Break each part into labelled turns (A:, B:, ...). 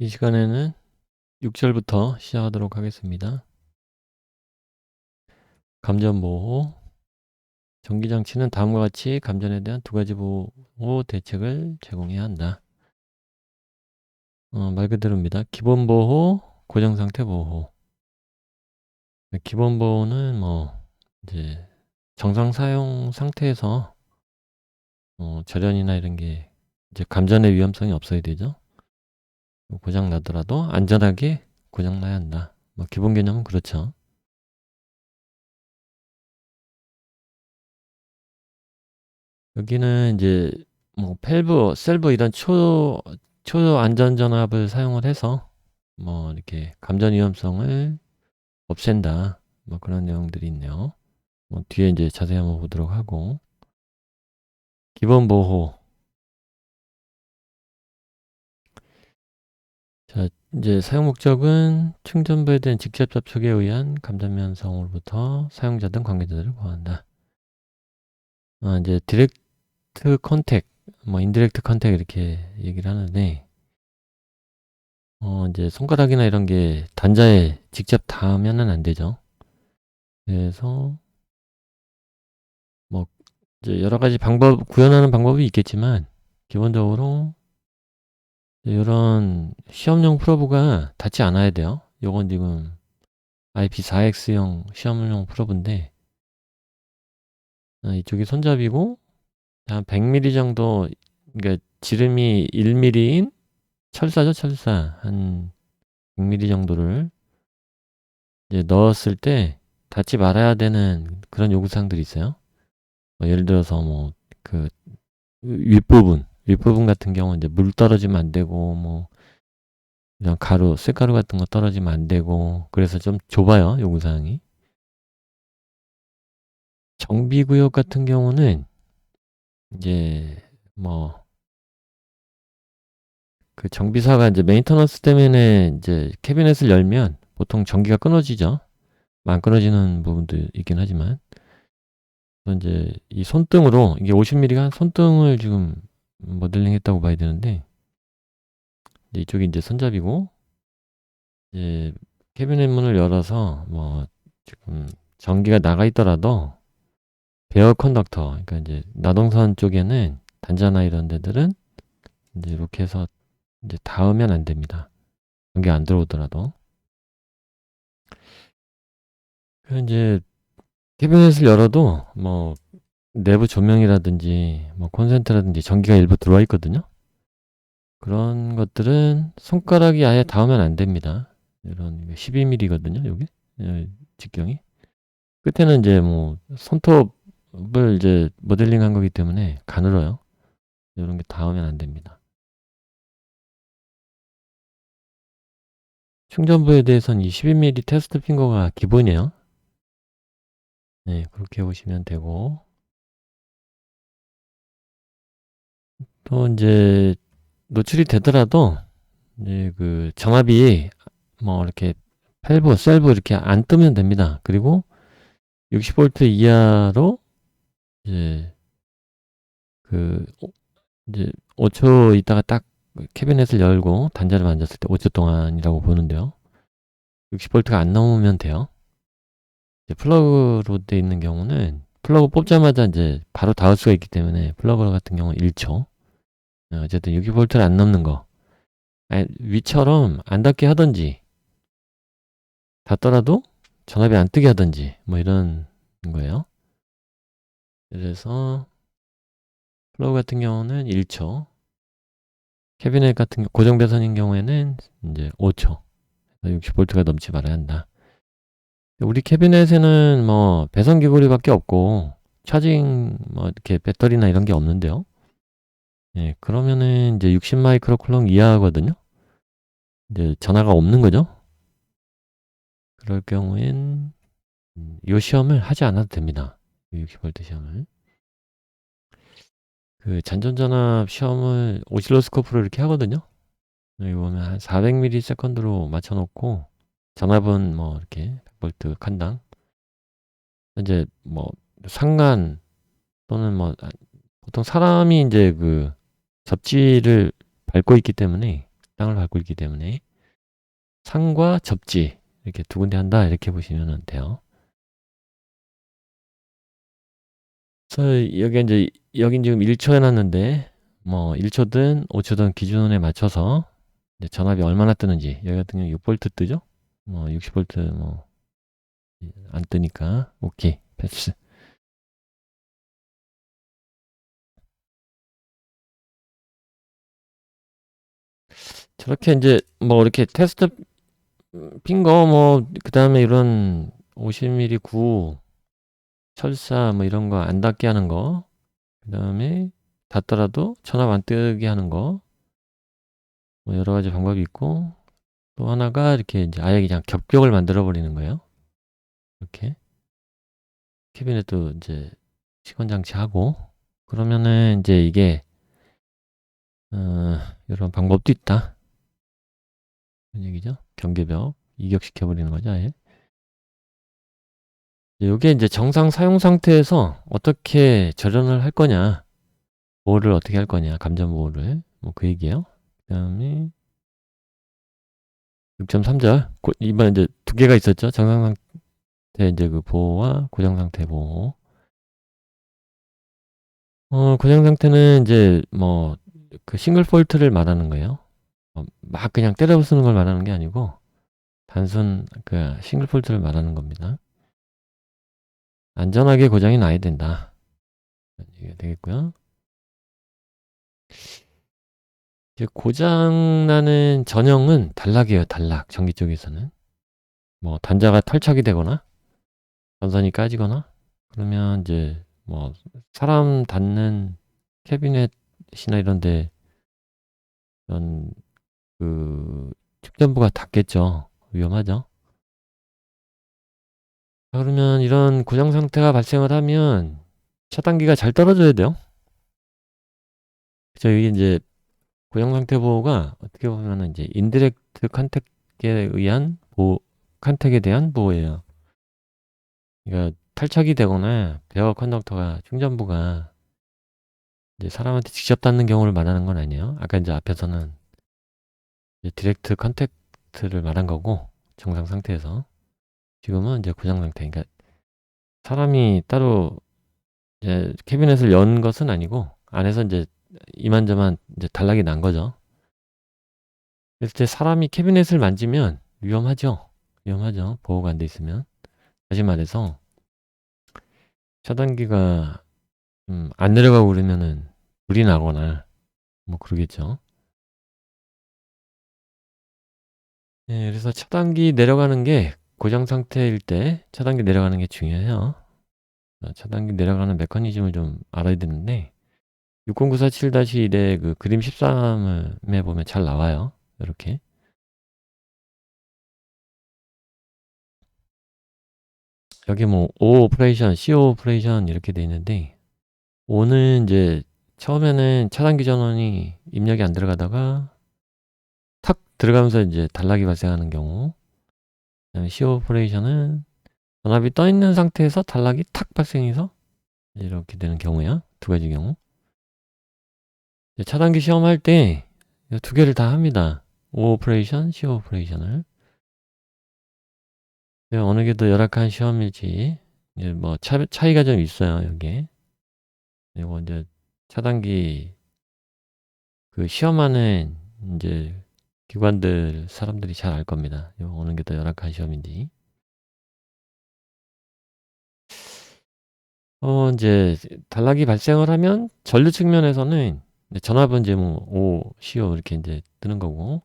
A: 이 시간에는 6절부터 시작하도록 하겠습니다. 감전보호. 전기장치는 다음과 같이 감전에 대한 두 가지 보호 대책을 제공해야 한다. 말 그대로입니다. 기본보호, 고정상태 보호. 기본보호는 이제 정상 사용 상태에서 절연이나 이런 게 이제 감전의 위험성이 없어야 되죠. 고장 나더라도 안전하게 고장 나야 한다. 기본 개념은 그렇죠. 여기는 이제 밸브, 셀브 이런 초안전전압을 사용을 해서 이렇게 감전 위험성을 없앤다. 그런 내용들이 있네요. 뒤에 이제 자세히 한번 보도록 하고. 기본 보호. 자, 이제 사용 목적은 충전부에 대한 직접 접촉에 의한 감전 위험성으로부터 사용자 등 관계자들을 보호한다. 이제 디렉트 컨택, 인디렉트 컨택 이렇게 얘기를 하는데, 이제 손가락이나 이런 게 단자에 직접 닿으면은 안 되죠. 그래서 이제 여러 가지 구현하는 방법이 있겠지만, 기본적으로 이런 시험용 프로브가 닿지 않아야 돼요. 요건 지금 IP4X형 시험용 프로브인데, 이쪽이 손잡이고, 한 100mm 정도, 그러니까 지름이 1mm인 철사죠, 철사. 한 100mm 정도를 이제 넣었을 때 닿지 말아야 되는 그런 요구사항들이 있어요. 예를 들어서 그 윗부분 같은 경우는 이제 물 떨어지면 안 되고 그냥 쇳가루 같은 거 떨어지면 안 되고, 그래서 좀 좁아요, 요구사항이. 정비구역 같은 경우는 이제 그 정비사가 이제 메인터넌스 때문에 이제 캐비넷을 열면 보통 전기가 끊어지죠. 안 끊어지는 부분도 있긴 하지만, 이제 이 손등으로, 이게 50mm가 손등을 지금 모델링 했다고 봐야 되는데, 이쪽이 이제 손잡이고, 이제 캐비넷 문을 열어서 지금 전기가 나가 있더라도 베어 컨덕터, 그러니까 이제 나동선 쪽에는 단자나 이런 데들은 이제 이렇게 해서 이제 닿으면 안 됩니다. 전기 안 들어오더라도. 그래서 이제 캐비넷을 열어도 내부 조명이라든지 콘센트라든지 전기가 일부 들어와 있거든요. 그런 것들은 손가락이 아예 닿으면 안 됩니다. 이런 12mm거든요, 여기 직경이. 끝에는 이제 손톱을 이제 모델링한 거기 때문에 가늘어요. 이런 게 닿으면 안 됩니다. 충전부에 대해서는 이 12mm 테스트 핑거가 기본이에요. 네, 그렇게 보시면 되고, 또 이제 노출이 되더라도 이제 그 전압이 이렇게 셀브 이렇게 안 뜨면 됩니다. 그리고 60V 이하로 이제 이제 5초 있다가 딱 캐비넷을 열고 단자를 만졌을 때 5초 동안이라고 보는데요. 60V가 안 넘으면 돼요. 이제 플러그로 돼 있는 경우는 플러그 뽑자마자 이제 바로 닿을 수가 있기 때문에 플러그 같은 경우는 1초. 어쨌든 60V를 안 넘는 거. 위처럼 안 닿게 하든지, 닿더라도 전압이 안 뜨게 하든지, 이런 거예요. 그래서 플러그 같은 경우는 1초, 캐비넷 같은 고정 배선인 경우에는 이제 5초. 60V가 넘지 말아야 한다. 우리 캐비넷에는 배선 기구리밖에 없고 차징 이렇게 배터리나 이런 게 없는데요. 예, 그러면은 이제 60 마이크로 쿨롱 이하거든요. 이제 전화가 없는 거죠. 그럴 경우엔 이 시험을 하지 않아도 됩니다. 60V 시험을. 그 잔전전압 시험을 오실로스코프로 이렇게 하거든요. 여기 보면 한 400ms로 맞춰놓고 전압은 이렇게 100V 칸당. 이제 상간 또는 보통 사람이 이제 그 접지를 밟고 있기 때문에 땅을 밟고 있기 때문에 상과 접지 이렇게 두 군데 한다 이렇게 보시면 돼요. 그래서 여기 이제 여긴 지금 1초 해놨는데 뭐 1초든 5초든 기준에 맞춰서 이제 전압이 얼마나 뜨는지 여기 같은 경우 6V 뜨죠? 뭐 60V 뭐 안 뜨니까 오케이 패스. 저렇게 이제 뭐 이렇게 테스트 핀 거 뭐 그다음에 이런 50mm 구 철사 뭐 이런 거 안 닿게 하는 거 그다음에 닿더라도 전압 안 뜨게 하는 거 뭐 여러 가지 방법이 있고 또 하나가 이렇게 이제 아예 그냥 겹벽을 만들어 버리는 거예요. 이렇게 캐비넷도 이제 시건 장치하고 그러면은 이제 이게 이런 방법도 있다. 그런 얘기죠. 경계벽 이격시켜 버리는 거죠, 아예. 요게 이제 정상 사용 상태에서 어떻게 절연을 할 거냐, 보호를 어떻게 할 거냐, 감전 보호를 뭐 그 얘기예요. 그다음에 6.3절 이번 이제 두 개가 있었죠. 정상 상태 이제 그 보호와 고정 상태 보호. 고정 상태는 이제 뭐 그 싱글 폴트를 말하는 거예요. 막 그냥 때려 부수는 걸 말하는 게 아니고 단순 그 싱글 폴트를 말하는 겁니다. 안전하게 고장이 나야 된다. 이게 되겠고요. 이제 고장 나는 전형은 단락이에요. 단락. 전기 쪽에서는 뭐 단자가 탈착이 되거나 전선이 까지거나 그러면 이제 뭐 사람 닿는 캐비넷이나 이런데 이런 그 축전부가 닿겠죠. 위험하죠. 그러면 이런 고장 상태가 발생을 하면 차단기가 잘 떨어져야 돼요. 그죠? 이게 이제 고장 상태 보호가 어떻게 보면은 이제 인디렉트 컨택에 의한 보호, 컨택에 대한 보호예요. 그러니까 탈착이 되거나 베어 컨덕터가 충전부가 이제 사람한테 직접 닿는 경우를 말하는 건 아니에요. 아까 이제 앞에서는 이제 디렉트 컨택트를 말한 거고 정상 상태에서 지금은 이제 고장 상태. 그러니까 사람이 따로 이제 캐비넷을 연 것은 아니고 안에서 이제 이만저만 이제 단락이 난 거죠. 그래서 이제 사람이 캐비넷을 만지면 위험하죠. 위험하죠. 보호가 안 돼 있으면. 다시 말해서 차단기가 안 내려가고 그러면은 불이 나거나 뭐 그러겠죠. 예, 그래서 차단기 내려가는 게 고장 상태일 때 차단기 내려가는 게 중요해요. 차단기 내려가는 메커니즘을 좀 알아야 되는데 60947-1의 그 그림 13에 보면 잘 나와요. 이렇게. 여기 뭐 O 오퍼레이션, CO 오퍼레이션 이렇게 돼 있는데 O는 이제 처음에는 차단기 전원이 입력이 안 들어가다가 탁 들어가면서 이제 단락이 발생하는 경우 그다음에 CO 오퍼레이션은 전압이 떠 있는 상태에서 단락이 탁 발생해서 이렇게 되는 경우야. 두 가지 경우. 차단기 시험할 때 두 개를 다 합니다. O 오퍼레이션, CO 오퍼레이션을. 어느 게 더 열악한 시험일지 이제 뭐 차이가 좀 있어요. 여기에. 그리고 이제 차단기 그 시험하는 이제 기관들 사람들이 잘 알 겁니다. 어느 게 더 열악한 시험인지. 이제 단락이 발생을 하면 전류 측면에서는 전압은 이제 뭐 O, CO 이렇게 이제 뜨는 거고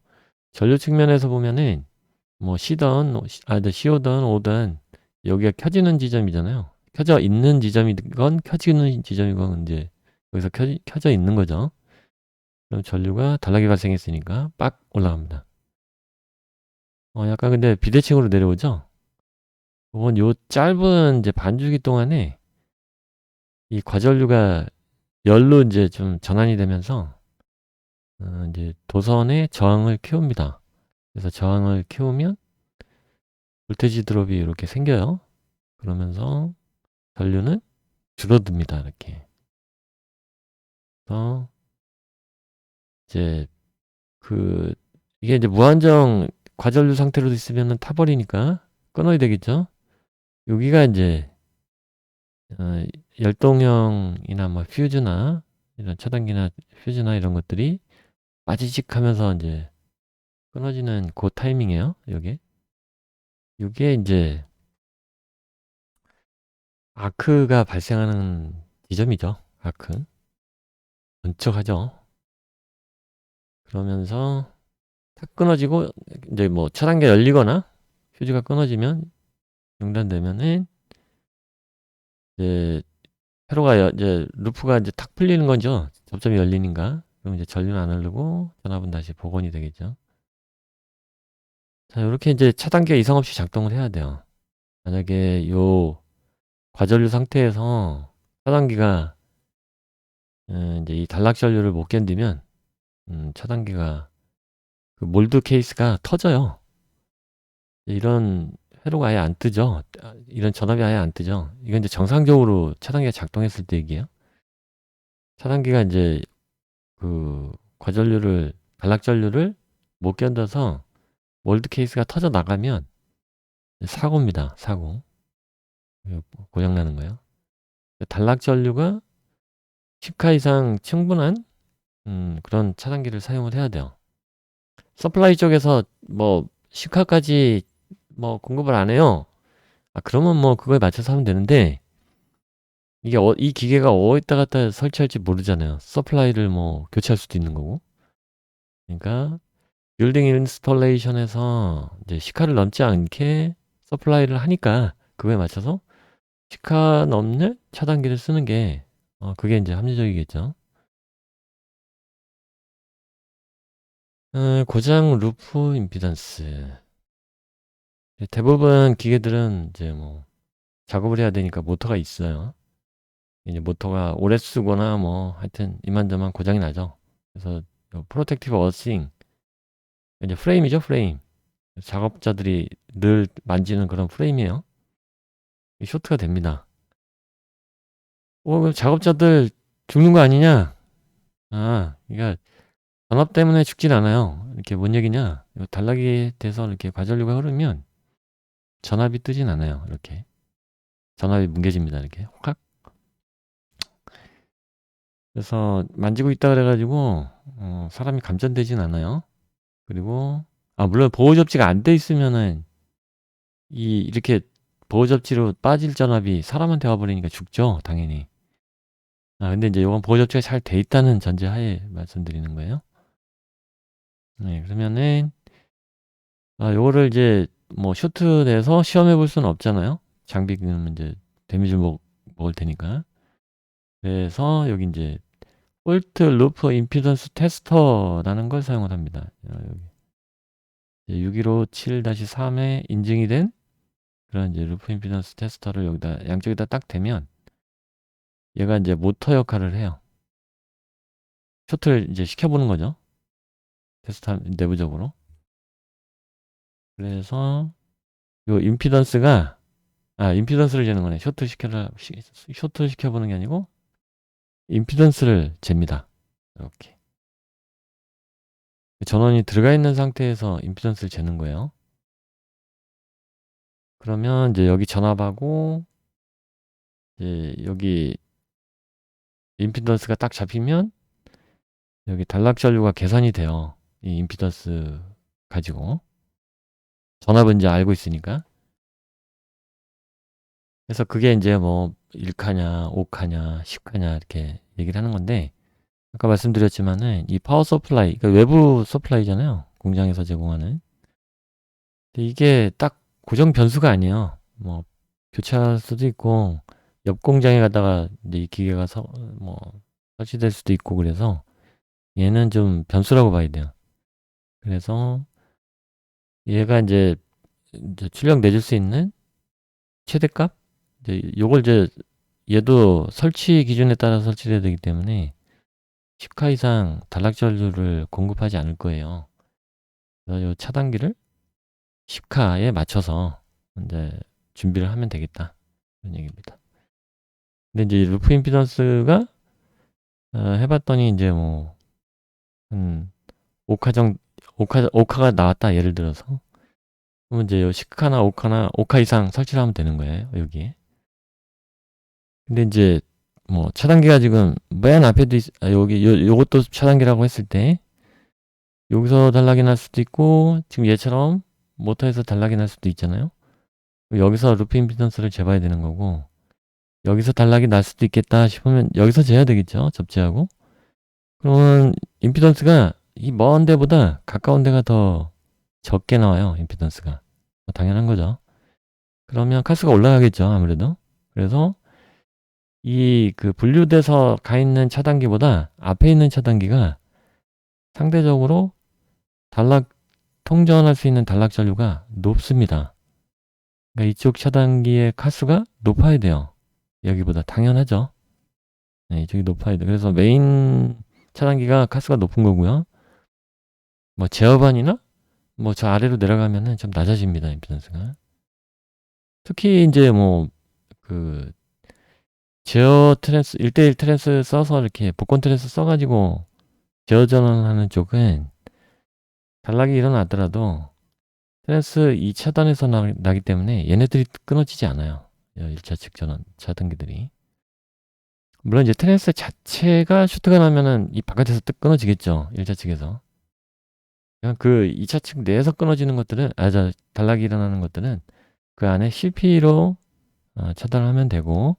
A: 전류 측면에서 보면은 뭐 C든 CO든 O든 여기가 켜지는 지점이잖아요. 켜져 있는 지점이건 켜지는 지점이건 이제 여기서 켜져 있는 거죠. 그럼 전류가 단락이 발생했으니까 빡 올라갑니다. 약간 근데 비대칭으로 내려오죠. 이건 요 짧은 이제 반주기 동안에 이 과전류가 열로 이제 좀 전환이 되면서 이제 도선의 저항을 키웁니다. 그래서 저항을 키우면 볼테지 드롭이 이렇게 생겨요. 그러면서 전류는 줄어듭니다. 이렇게. 그래서 이제 그 이게 이제 무한정 과전류 상태로 있으면은 타버리니까 끊어야 되겠죠. 여기가 이제 어, 열동형이나 뭐 퓨즈나 이런 차단기나 퓨즈나 이런 것들이 빠지직 하면서 이제 끊어지는 그 타이밍이에요. 요게 이제 아크가 발생하는 지점이죠. 아크. 번쩍하죠. 그러면서 탁 끊어지고 이제 뭐 차단기가 열리거나 퓨즈가 끊어지면 중단되면은 이제 이제 루프가 이제 탁 풀리는 거죠. 접점이 열리는가. 그럼 이제 전류는 안 흐르고 전압은 다시 복원이 되겠죠. 자, 이렇게 이제 차단기가 이상 없이 작동을 해야 돼요. 만약에 요 과전류 상태에서 차단기가 이제 이 단락 전류를 못 견디면 차단기가 그 몰드 케이스가 터져요. 이런 회로가 아예 안 뜨죠. 이런 전압이 아예 안 뜨죠. 이건 이제 정상적으로 차단기가 작동했을 때 얘기예요. 차단기가 이제 그 과전류를 단락 전류를 못 견뎌서 몰드 케이스가 터져 나가면 사고입니다. 사고. 고장 나는 거예요. 단락 전류가 10카 이상 충분한 그런 차단기를 사용을 해야 돼요. 서플라이 쪽에서 뭐 10카까지 뭐 공급을 안 해요. 그러면 뭐 그거에 맞춰서 하면 되는데 이게 이 기계가 어디다 갖다 설치할지 모르잖아요. 서플라이를 뭐 교체할 수도 있는 거고. 그러니까 빌딩 인스톨레이션에서 이제 10카를 넘지 않게 서플라이를 하니까 그거에 맞춰서 10카 넘는 차단기를 쓰는 게 그게 이제 합리적이겠죠. 고장 루프 임피던스. 대부분 기계들은 이제 뭐 작업을 해야 되니까 모터가 있어요. 이제 모터가 오래 쓰거나 뭐 하여튼 이만저만 고장이 나죠. 그래서 프로텍티브 어싱 이제 프레임이죠, 프레임. 작업자들이 늘 만지는 그런 프레임이에요. 쇼트가 됩니다. 그럼 작업자들 죽는 거 아니냐? 그러니까 전압 때문에 죽진 않아요. 이렇게 뭔 얘기냐? 단락이 돼서 이렇게 과전류가 흐르면 전압이 뜨진 않아요. 이렇게 전압이 뭉개집니다. 이렇게 확. 그래서 만지고 있다 그래가지고 사람이 감전되진 않아요. 그리고 물론 보호 접지가 안 돼 있으면은 이렇게 보호 접지로 빠질 전압이 사람한테 와버리니까 죽죠, 당연히. 근데 이제 이건 보호 접지가 잘 돼 있다는 전제하에 말씀드리는 거예요. 네, 그러면은 요거를 이제 뭐 쇼트 내서 시험해 볼 수는 없잖아요. 장비는 이제 데미지를 먹을 테니까. 그래서 여기 이제 폴트 루프 임피던스 테스터라는 걸 사용을 합니다. 여기 615-7-3에 인증이 된 그런 이제 루프 임피던스 테스터를 여기다 양쪽에다 딱 대면 얘가 이제 모터 역할을 해요. 쇼트를 이제 시켜보는 거죠. 테스트 내부적으로. 그래서 요 임피던스가 임피던스를 재는 거네. 쇼트 시켜보는 게 아니고 임피던스를 잽니다. 이렇게 전원이 들어가 있는 상태에서 임피던스를 재는 거예요. 그러면 이제 여기 전압하고 이제 여기 임피던스가 딱 잡히면 여기 단락 전류가 계산이 돼요. 이 임피던스 가지고 전압은 이제 알고 있으니까. 그래서 그게 이제 뭐 1카냐, 5카냐, 10카냐 이렇게 얘기를 하는 건데 아까 말씀드렸지만은 이 파워 서플라이, 그러니까 외부 서플라이잖아요. 공장에서 제공하는. 근데 이게 딱 고정 변수가 아니에요. 뭐 교체할 수도 있고 옆 공장에 가다가 이제 이 기계가 뭐 설치될 수도 있고 그래서 얘는 좀 변수라고 봐야 돼요. 그래서 얘가 이제 출력 내줄 수 있는 최대값? 요걸 이제 얘도 설치 기준에 따라 설치돼야 되기 때문에 10카 이상 단락 전류를 공급하지 않을 거예요. 그래서 요 차단기를 10카에 맞춰서 이제 준비를 하면 되겠다. 그런 얘기입니다. 근데 이제 루프 임피던스가 해봤더니 이제 뭐 한 5카 정도 오카가 나왔다, 예를 들어서. 그러면 이제 시카나 오카 이상 설치를 하면 되는 거예요, 여기에. 근데 이제 뭐 차단기가 지금 맨 앞에도 요것도 차단기라고 했을 때 여기서 단락이 날 수도 있고, 지금 얘처럼 모터에서 단락이 날 수도 있잖아요. 여기서 루프 임피던스를 재봐야 되는 거고, 여기서 단락이 날 수도 있겠다 싶으면 여기서 재야 되겠죠, 접지하고. 그러면 임피던스가 이 먼 데보다 가까운 데가 더 적게 나와요, 임피던스가. 뭐 당연한 거죠. 그러면 카수가 올라가겠죠, 아무래도. 그래서 이 그 분류돼서 가 있는 차단기보다 앞에 있는 차단기가 상대적으로 단락 통전할 수 있는 단락 전류가 높습니다. 그러니까 이쪽 차단기의 카수가 높아야 돼요. 여기보다 당연하죠. 네, 이쪽이 높아야 돼. 그래서 메인 차단기가 카수가 높은 거고요. 뭐 제어반이나 뭐 저 아래로 내려가면은 좀 낮아집니다, 임피던스가. 특히 이제 뭐 그 제어 트랜스 1대1 트랜스 써서 이렇게 복권 트랜스 써가지고 제어 전환하는 쪽은 단락이 일어나더라도 트랜스 2차단에서 나기 때문에 얘네들이 끊어지지 않아요. 1차 측 전원 차단기들이. 물론 이제 트랜스 자체가 슈트가 나면은 이 바깥에서 끊어지겠죠. 1차 측에서. 그냥 그 2차 측 내에서 끊어지는 것들은, 단락이 일어나는 것들은 그 안에 CP로 차단을 하면 되고,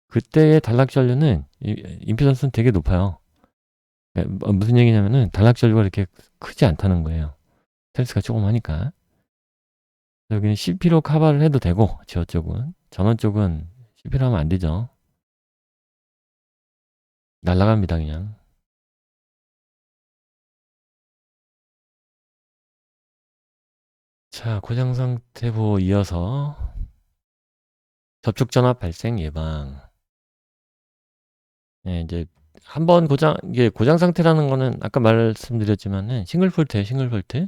A: 그때의 단락 전류는 임피던스는 되게 높아요. 무슨 얘기냐면은 단락 전류가 이렇게 크지 않다는 거예요. 트랜스가 조금 하니까. 여기는 CP로 커버를 해도 되고, 제어 쪽은. 전원 쪽은 CP로 하면 안 되죠. 날라갑니다, 그냥. 자, 고장 상태 보호 이어서 접촉 전압 발생 예방. 네, 이제 한번 이게 고장 상태라는 거는 아까 말씀드렸지만은 싱글 폴트예요, 싱글 폴트.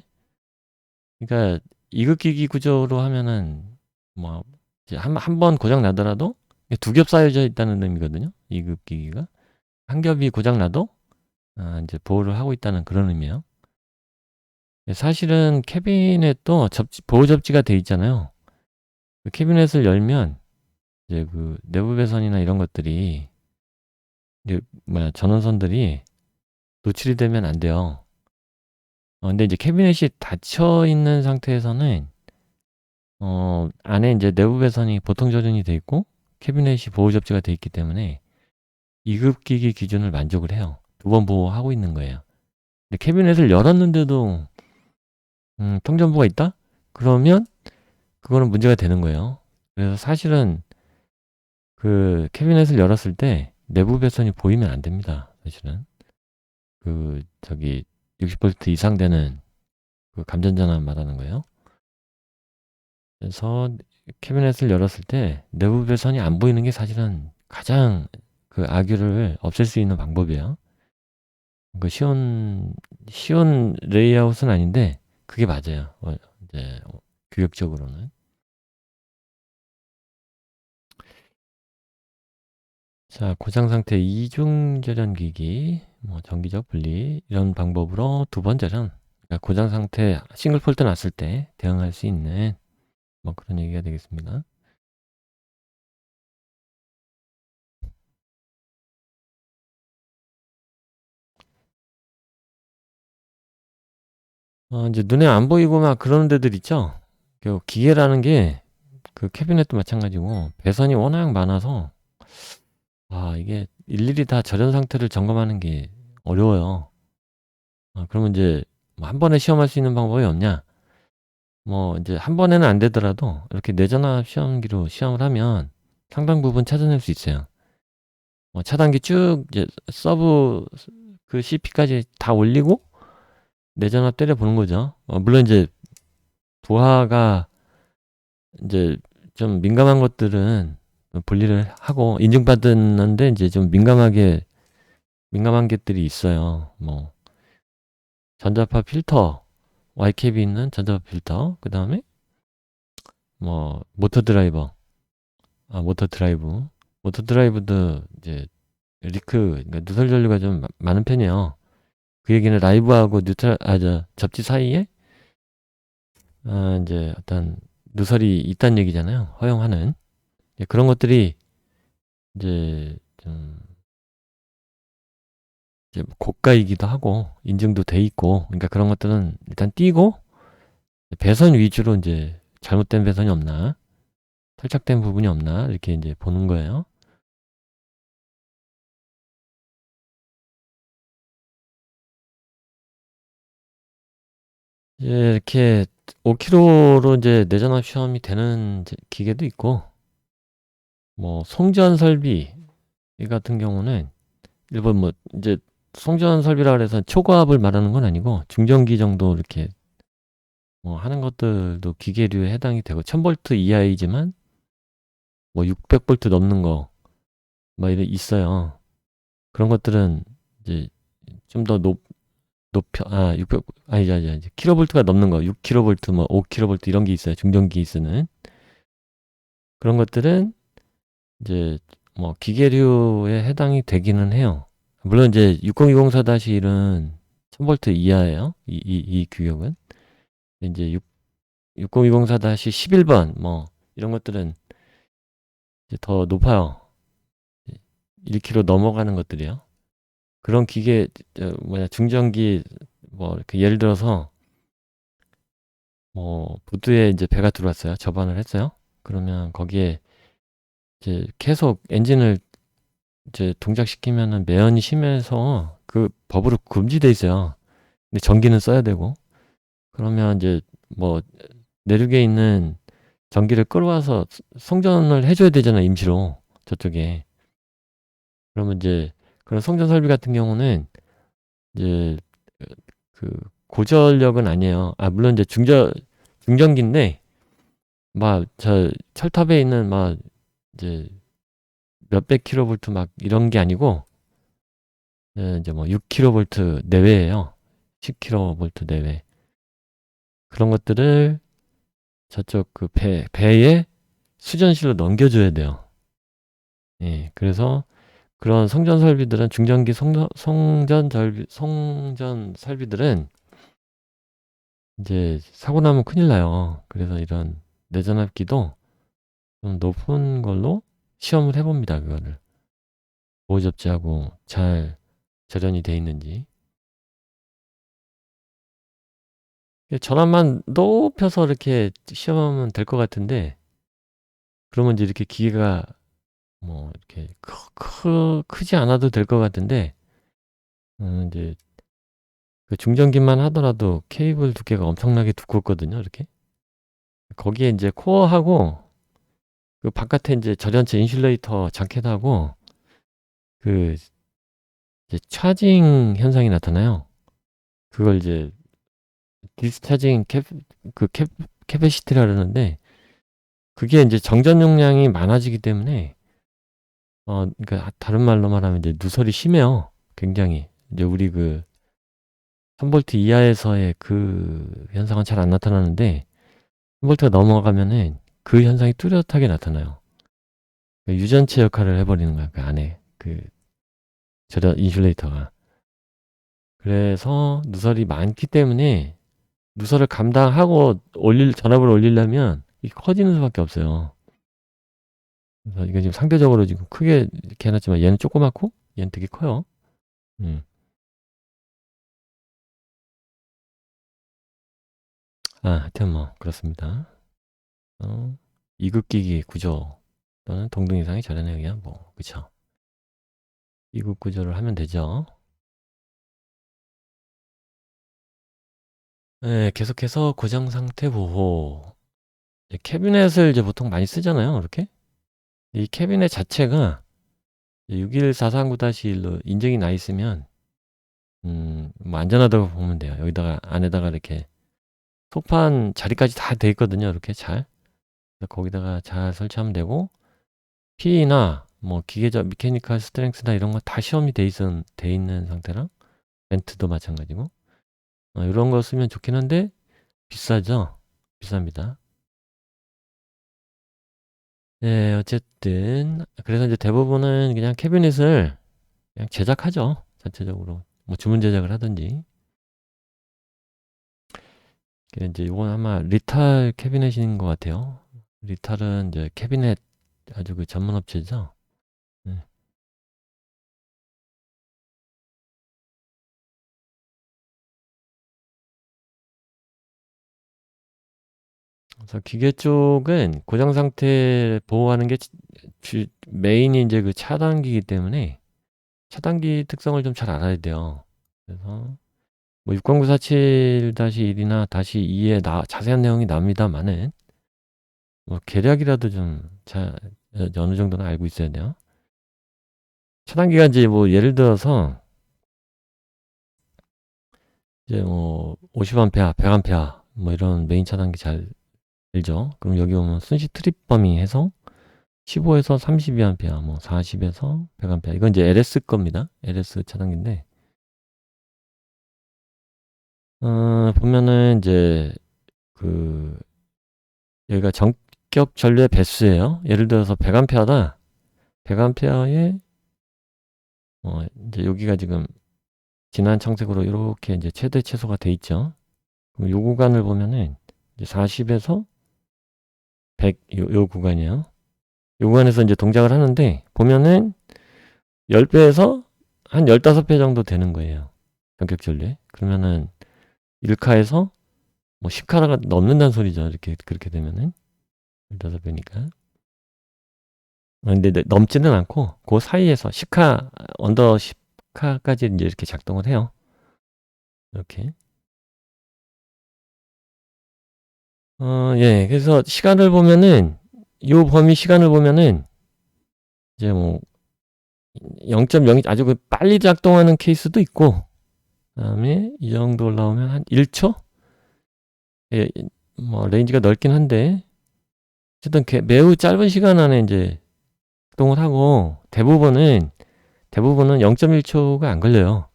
A: 그러니까 이급기기 구조로 하면은 뭐 이제 한 번 고장 나더라도 두 겹 쌓여져 있다는 의미거든요. 이급기기가 한 겹이 고장 나도 이제 보호를 하고 있다는 그런 의미예요. 사실은 캐비넷도 보호 접지가 돼 있잖아요. 그 캐비넷을 열면 이제 그 내부 배선이나 이런 것들이 이제 전원선들이 노출이 되면 안 돼요. 근데 이제 캐비넷이 닫혀 있는 상태에서는 안에 이제 내부 배선이 보통 조준이 돼 있고 캐비넷이 보호 접지가 돼 있기 때문에 2급 기기 기준을 만족을 해요. 두 번 보호하고 있는 거예요. 근데 캐비넷을 열었는데도 통전부가 있다? 그러면 그거는 문제가 되는 거예요. 그래서 사실은 그 캐비넷을 열었을 때 내부 배선이 보이면 안 됩니다. 사실은 그 저기 60V 이상 되는 그 감전전압 말하는 거예요. 그래서 캐비넷을 열었을 때 내부 배선이 안 보이는 게 사실은 가장 그 악유를 없앨 수 있는 방법이에요. 그 쉬운 레이아웃은 아닌데 그게 맞아요. 이제 규격적으로는. 자, 고장 상태 이중 절연기기, 뭐 정기적 분리 이런 방법으로 두 번 절연. 그러니까 고장 상태 싱글 폴트 났을 때 대응할 수 있는 뭐 그런 얘기가 되겠습니다. 이제 눈에 안 보이고 막 그런 데들 있죠. 그 기계라는 게 그 캐비넷도 마찬가지고 배선이 워낙 많아서 이게 일일이 다 절연 상태를 점검하는 게 어려워요. 그러면 이제 뭐 한 번에 시험할 수 있는 방법이 없냐? 뭐 이제 한 번에는 안 되더라도 이렇게 내전압 시험기로 시험을 하면 상당 부분 찾아낼 수 있어요. 차단기 쭉 이제 서브 그 CP까지 다 올리고 내전압 때려 보는 거죠. 물론 이제 부하가 이제 좀 민감한 것들은 분리를 하고 인증받았는데 이제 좀 민감한 것들이 있어요. 뭐 전자파 필터, YCAP 있는 전자파 필터, 그 다음에 뭐 모터 드라이버, 모터 드라이브도 이제 리크, 그러니까 누설 전류가 좀 많은 편이에요. 그 얘기는 라이브하고 접지 사이에 이제 어떤 누설이 있다는 얘기잖아요. 허용하는. 예, 그런 것들이 이제 좀 이제 고가이기도 하고 인증도 돼 있고, 그러니까 그런 것들은 일단 띄고 배선 위주로 이제 잘못된 배선이 없나, 탈착된 부분이 없나 이렇게 이제 보는 거예요. 이제 이렇게 5kg로 이제 내전압 시험이 되는 기계도 있고, 뭐 송전 설비 이 같은 경우는 일본 뭐 이제 송전 설비라 그래서 초고압을 말하는 건 아니고 중전기 정도 이렇게 뭐 하는 것들도 기계류에 해당이 되고 1000V 이하이지만 뭐 600V 넘는 거 막 이래 있어요. 그런 것들은 이제 좀 더 높여 600 아니지 킬로볼트가 넘는 거 6kV 뭐 5kV 이런 게 있어요. 중전기 쓰는 그런 것들은 이제 뭐 기계류에 해당이 되기는 해요. 물론 이제 6020/1은 1000V 이하예요. 이 규격은. 이제 6020/11번 뭐 이런 것들은 이제 더 높아요. 1kg 넘어가는 것들이요. 그런 기계 중전기 뭐 이렇게 예를 들어서 뭐 보드에 이제 배가 들어왔어요. 접안을 했어요. 그러면 거기에 이제 계속 엔진을 이제 동작시키면은 매연이 심해서 그 법으로 금지돼 있어요. 근데 전기는 써야 되고 그러면 이제 뭐 내륙에 있는 전기를 끌어와서 송전을 해줘야 되잖아 임시로 저쪽에. 그러면 이제 그런 송전 설비 같은 경우는 이제 그 고전력은 아니에요. 물론 이제 중전기인데 막 저 철탑에 있는 막 이제 몇백 킬로볼트 막 이런 게 아니고 이제 뭐 6kV 내외예요. 10kV 내외. 그런 것들을 저쪽 그 배에 수전실로 넘겨줘야 돼요. 예, 그래서 그런 송전 설비들은 중전기 송전 설비들은 이제 사고 나면 큰일 나요. 그래서 이런 내전압기도 좀 높은 걸로 시험을 해봅니다. 그거를 보호 접지하고 잘 절연이 돼 있는지. 전압만 높여서 이렇게 시험하면 될 것 같은데 그러면 이제 이렇게 기계가 뭐 이렇게 크지 않아도 될 것 같은데 이제 그 중전기만 하더라도 케이블 두께가 엄청나게 두껍거든요. 이렇게 거기에 이제 코어하고 그 바깥에 이제 절연체 인슐레이터 자켓하고 그 이제 차징 현상이 나타나요. 그걸 이제 디스차징 캐패시티라 그러는데 그게 이제 정전 용량이 많아지기 때문에 그러니까 다른 말로 말하면 이제 누설이 심해요. 굉장히. 이제 우리 그 1000V 이하에서의 그 현상은 잘 안 나타나는데 10V가 넘어가면은 그 현상이 뚜렷하게 나타나요. 그 유전체 역할을 해버리는 거야. 그 안에 그 절연 인슐레이터가. 그래서 누설이 많기 때문에 누설을 감당하고 전압을 올리려면 이 커지는 수밖에 없어요. 그래서 이건 지금 상대적으로 지금 크게 이렇게 해놨지만 얘는 조그맣고 얘는 되게 커요. 하여튼 뭐 그렇습니다. 이극기기 구조 또는 동등 이상의 절연에 의한 뭐 그쵸. 이극 구조를 하면 되죠. 네, 계속해서 고정 상태 보호. 캐비넷을 이제 보통 많이 쓰잖아요. 이렇게. 이 캐비넷 자체가 61439-1로 인증이 나 있으면 뭐 안전하다고 보면 돼요. 여기다가 안에다가 이렇게 속판 자리까지 다 돼 있거든요. 이렇게 잘. 거기다가 잘 설치하면 되고 P나 뭐 기계적 미케니컬 스트렝스나 이런 거 다 시험이 돼 있는 상태랑 벤트도 마찬가지고 이런 거 쓰면 좋긴 한데 비싸죠. 비쌉니다. 네, 어쨌든 그래서 이제 대부분은 그냥 캐비닛을 그냥 제작하죠. 자체적으로 뭐 주문 제작을 하든지. 이제 이건 아마 리탈 캐비넷인 것 같아요. 리탈은 이제 캐비넷 아주 그 전문 업체죠. 네. 그래서 기계 쪽은 고장 상태 보호하는 게 메인이 이제 그 차단기이기 때문에 차단기 특성을 좀 잘 알아야 돼요. 그래서 뭐 60947-1이나 -2에 자세한 내용이 나옵니다만은 뭐 계략이라도 좀 어느 정도는 알고 있어야 돼요. 차단기가 이제 뭐 예를 들어서 이제 뭐 50A, 100A 뭐 이런 메인 차단기 잘 알죠? 그럼 여기 오면 순시 트립 범위 해서 15에서 32A, 뭐 40에서 100A. 이건 이제 LS 겁니다. LS 차단기인데, 보면은 이제 그 여기가 전격 전류의 배수예요. 예를 들어서 100A다. 100A에 이제 여기가 지금 진한 청색으로 이렇게 이제 최대 최소가 돼 있죠. 그럼 요 구간을 보면은 이제 40에서 100, 요 구간이에요. 요 구간에서 이제 동작을 하는데, 보면은 10배에서 한 15배 정도 되는 거예요. 전격 전류에. 그러면은 1카에서 뭐 10카가 넘는다는 소리죠. 이렇게, 그렇게 되면은. 15배니까. 근데 넘지는 않고, 그 사이에서 10카, 언더 10카까지 이제 이렇게 작동을 해요. 이렇게. 예. 그래서 시간을 보면은, 요 범위 시간을 보면은, 이제 뭐, 0.0 아주 그 빨리 작동하는 케이스도 있고, 그 다음에 이 정도 올라오면 한 1초? 예, 뭐, 레인지가 넓긴 한데, 어쨌든 매우 짧은 시간 안에 이제 작동을 하고, 대부분은 0.1초가 안 걸려요.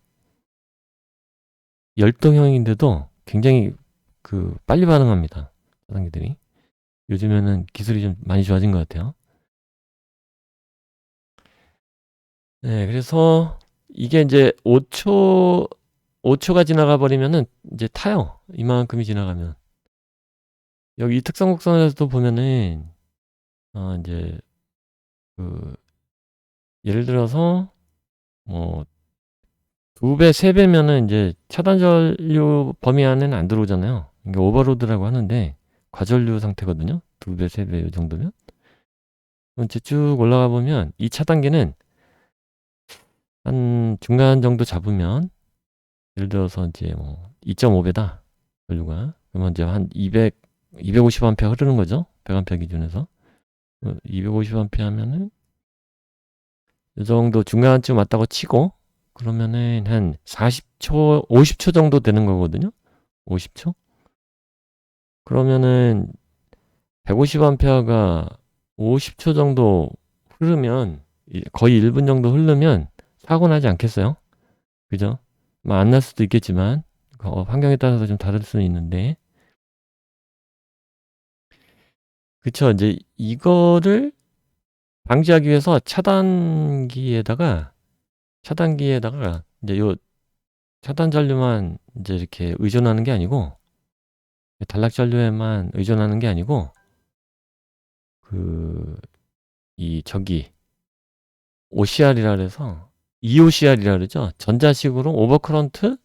A: 열동형인데도 굉장히 그 빨리 반응합니다. 차단기들이. 요즘에는 기술이 좀 많이 좋아진 것 같아요. 네, 그래서 이게 이제 5초가 지나가 버리면은 이제 타요. 이만큼이 지나가면. 여기 이 특성 곡선에서도 보면은, 이제 그 예를 들어서 뭐 2배, 3배면은 이제 차단 전류 범위 안에는 안 들어오잖아요. 이게 오버로드라고 하는데 과전류 상태거든요. 2배, 3배 이 정도면. 그럼 이제 쭉 올라가 보면 이 차단기는 한 중간 정도 잡으면, 예를 들어서 이제 뭐 2.5배다 전류가. 그러면 이제 한 250A 흐르는 거죠. 100A 기준에서. 250A 하면은 이 정도 중간쯤 왔다고 치고, 그러면은 한 40초, 50초 정도 되는 거거든요. 50초? 그러면은 150A가 50초 정도 흐르면, 거의 1분 정도 흐르면 사고 나지 않겠어요? 그죠? 뭐 안 날 수도 있겠지만, 환경에 따라서 좀 다를 수는 있는데, 그쵸. 이제 이거를 방지하기 위해서 차단기에다가 이제 요 차단 전류만 이제 이렇게 의존하는 게 아니고, 단락 전류에만 의존하는 게 아니고, 그 저기 OCR이라 그래서 EOCR이라 그러죠. 전자식으로 오버커런트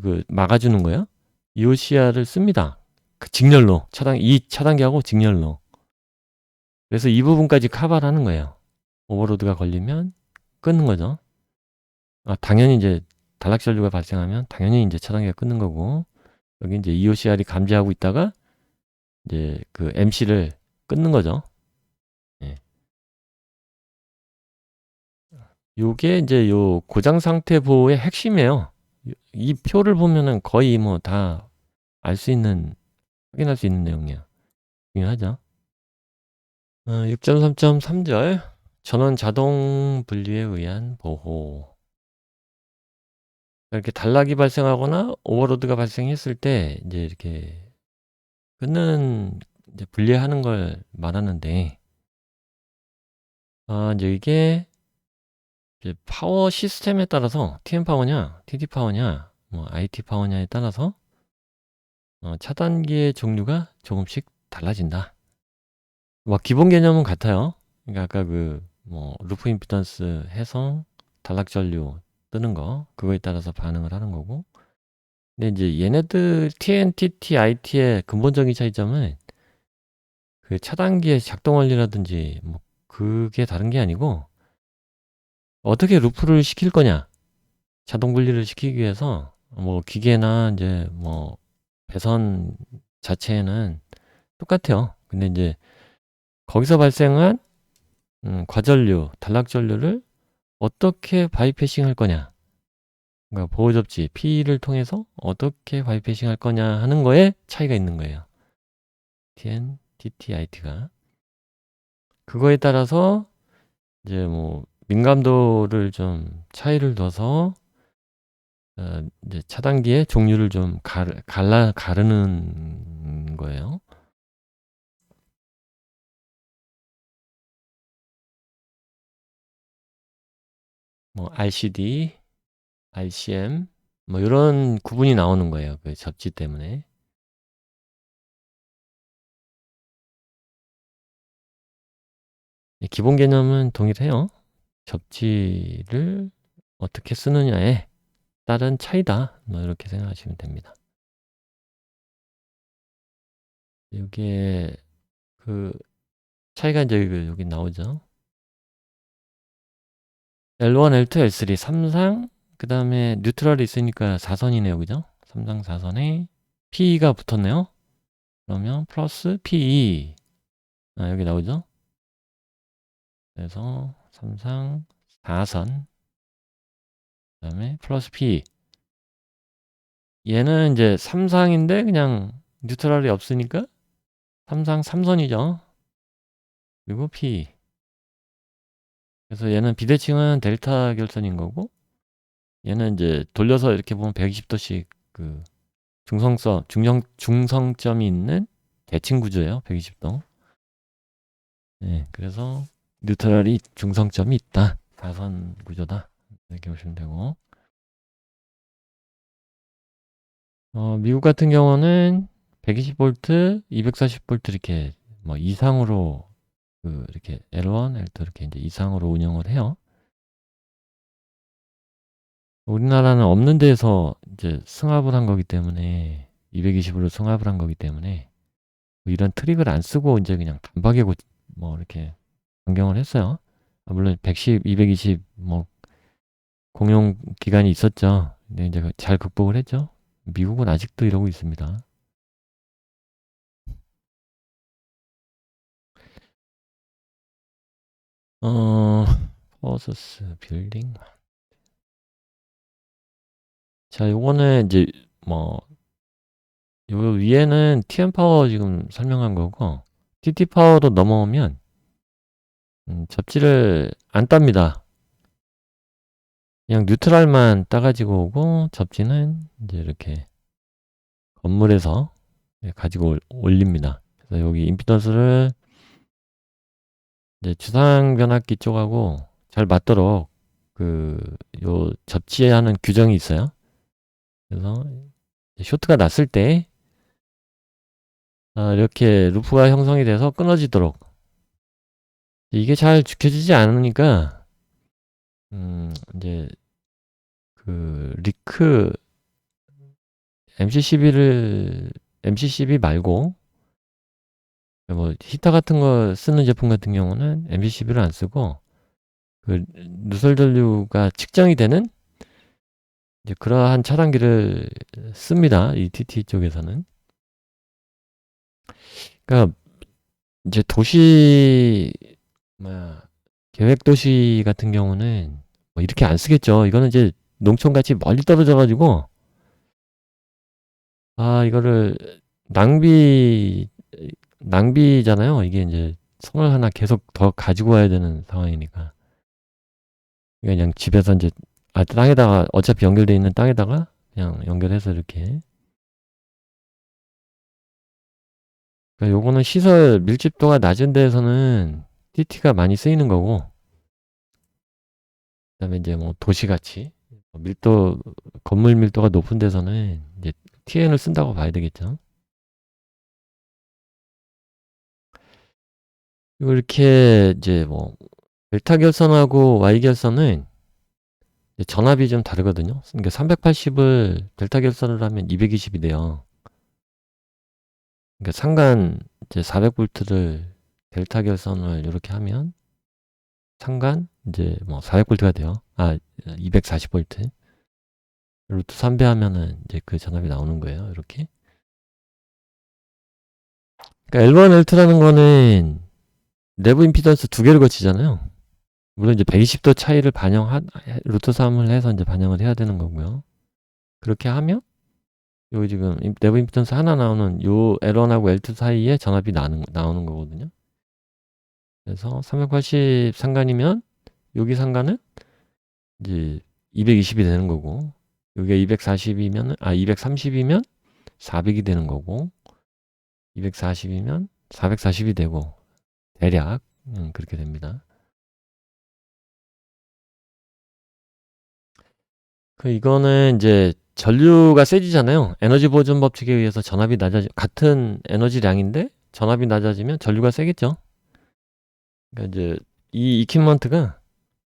A: 그 막아주는 거예요. EOCR을 씁니다. 그 직렬로 이 차단기하고 직렬로. 그래서 이 부분까지 커버를 하는 거예요. 오버로드가 걸리면 끊는 거죠. 당연히 이제 단락 전류가 발생하면 당연히 이제 차단기가 끊는 거고, 여기 이제 EOCR이 감지하고 있다가 이제 그 MC를 끊는 거죠. 예. 요게 이제 요 고장 상태 보호의 핵심이에요. 이 표를 보면은 거의 뭐 다 알 수 있는, 확인할 수 있는 내용이야. 중요하죠. 6.3.3절 전원 자동 분리에 의한 보호. 이렇게 단락이 발생하거나 오버로드가 발생했을 때 이제 이렇게 끊는, 이제 분리하는 걸 말하는데, 이제 이게 이제 파워 시스템에 따라서 TN 파워냐, TD 파워냐, 뭐 IT 파워냐에 따라서 차단기의 종류가 조금씩 달라진다. 뭐 기본 개념은 같아요. 그러니까 아까 뭐 루프 임피던스 해서 단락 전류 뜨는 거 그거에 따라서 반응을 하는 거고. 근데 이제 얘네들 TNTT, IT의 근본적인 차이점은 그 차단기의 작동 원리라든지 뭐 그게 다른 게 아니고 어떻게 루프를 시킬 거냐. 자동 분리를 시키기 위해서 뭐 기계나 이제 뭐 배선 자체는 똑같아요. 근데 이제 거기서 발생한 과전류, 단락전류를 어떻게 바이패싱 할 거냐. 그러니까 보호 접지 P를 통해서 어떻게 바이패싱 할 거냐 하는 거에 차이가 있는 거예요. TN, TT, IT가. 그거에 따라서 이제 뭐 민감도를 좀 차이를 둬서 이제 차단기의 종류를 좀 가르는 거예요. 뭐 RCD, RCM 뭐 이런 구분이 나오는 거예요. 그 접지 때문에. 기본 개념은 동일해요. 접지를 어떻게 쓰느냐에 따른 차이다. 뭐 이렇게 생각하시면 됩니다. 이게 그 차이가 이제 여기 나오죠. L1, L2, L3 3상 그 다음에 뉴트럴이 있으니까 4선이네요. 그죠? 3상 4선에 P가 붙었네요. 그러면 플러스 P 여기 나오죠? 그래서 3상 4선 그 다음에 플러스 P 얘는 이제 3상인데 그냥 뉴트럴이 없으니까 3상 3선이죠. 그리고 P 그래서 얘는 비대칭은 델타 결선인 거고 얘는 이제 돌려서 이렇게 보면 120도씩 그 중성점이 있는 대칭 구조예요. 120도. 네, 그래서 뉴트럴이 중성점이 있다. 4선 구조다. 이렇게 보시면 되고. 미국 같은 경우는 120V, 240V 이렇게 뭐 이상으로 이렇게 L1, L2 이렇게 이제 이상으로 운영을 해요. 우리나라는 없는 데서 이제 승합을 한 거기 때문에 220으로 승합을 한 거기 때문에 뭐 이런 트릭을 안 쓰고 이제 그냥 단박에 뭐 이렇게 변경을 했어요. 물론 110, 220 뭐 공용 기간이 있었죠. 근데 이제 잘 극복을 했죠. 미국은 아직도 이러고 있습니다. 버서스 빌딩. 자, 요거는 이제 뭐 요 위에는 TN 파워 지금 설명한 거고 TT 파워로 넘어오면 접지를 안 땁니다. 그냥 뉴트럴만 따가지고 오고 접지는 이제 이렇게 건물에서 가지고 올립니다. 그래서 여기 임피던스를 이제 주상 변압기 쪽하고 잘 맞도록 요 접지하는 규정이 있어요. 그래서 쇼트가 났을 때 이렇게 루프가 형성이 돼서 끊어지도록 이게 잘 지켜지지 않으니까 이제 리크 MCCB 말고 뭐 히터 같은 거 쓰는 제품 같은 경우는 MCCB를 안 쓰고 누설 전류가 측정이 되는 이제 그러한 차단기를 씁니다. 이 TT 쪽에서는. 그러니까 이제 계획 도시 같은 경우는 뭐 이렇게 안 쓰겠죠. 이거는 이제 농촌같이 멀리 떨어져 가지고 이거를 낭비잖아요. 이게 이제 선을 하나 계속 더 가지고 와야 되는 상황이니까. 그냥 집에서 이제 땅에다가 어차피 연결돼 있는 땅에다가 그냥 연결해서 이렇게. 그러니까 요거는 시설 밀집도가 낮은 데에서는 TT가 많이 쓰이는 거고 그다음에 이제 뭐 도시같이 밀도 건물 밀도가 높은 데서는 이제 TN을 쓴다고 봐야 되겠죠. 그리고 이렇게 이제 뭐 델타 결선하고 Y 결선은 이제 전압이 좀 다르거든요. 그러니까 380을 델타 결선을 하면 220이 돼요. 그러니까 상간 이제 400볼트를 델타 결선을 이렇게 하면 상간 이제 뭐 400볼트가 돼요. 240볼트. 루트 3배 하면은 이제 그 전압이 나오는 거예요. 이렇게. 그러니까 L1, L2라는 거는 내부 임피던스 두 개를 거치잖아요. 물론 이제 120도 차이를 루트 3을 해서 이제 반영을 해야 되는 거고요. 그렇게 하면 요 지금 내부 임피던스 하나 나오는 요 L1하고 L2 사이에 전압이 나오는 거거든요. 그래서 380 상간이면 여기 상간은 이제 220이 되는 거고, 여기가 230이면 400이 되는 거고, 240이면 440이 되고, 대략 그렇게 됩니다. 이거는 이제 전류가 세지잖아요. 에너지 보존 법칙에 의해서 전압이 같은 에너지량인데 전압이 낮아지면 전류가 세겠죠. 그러니까 이제 이 이퀴먼트가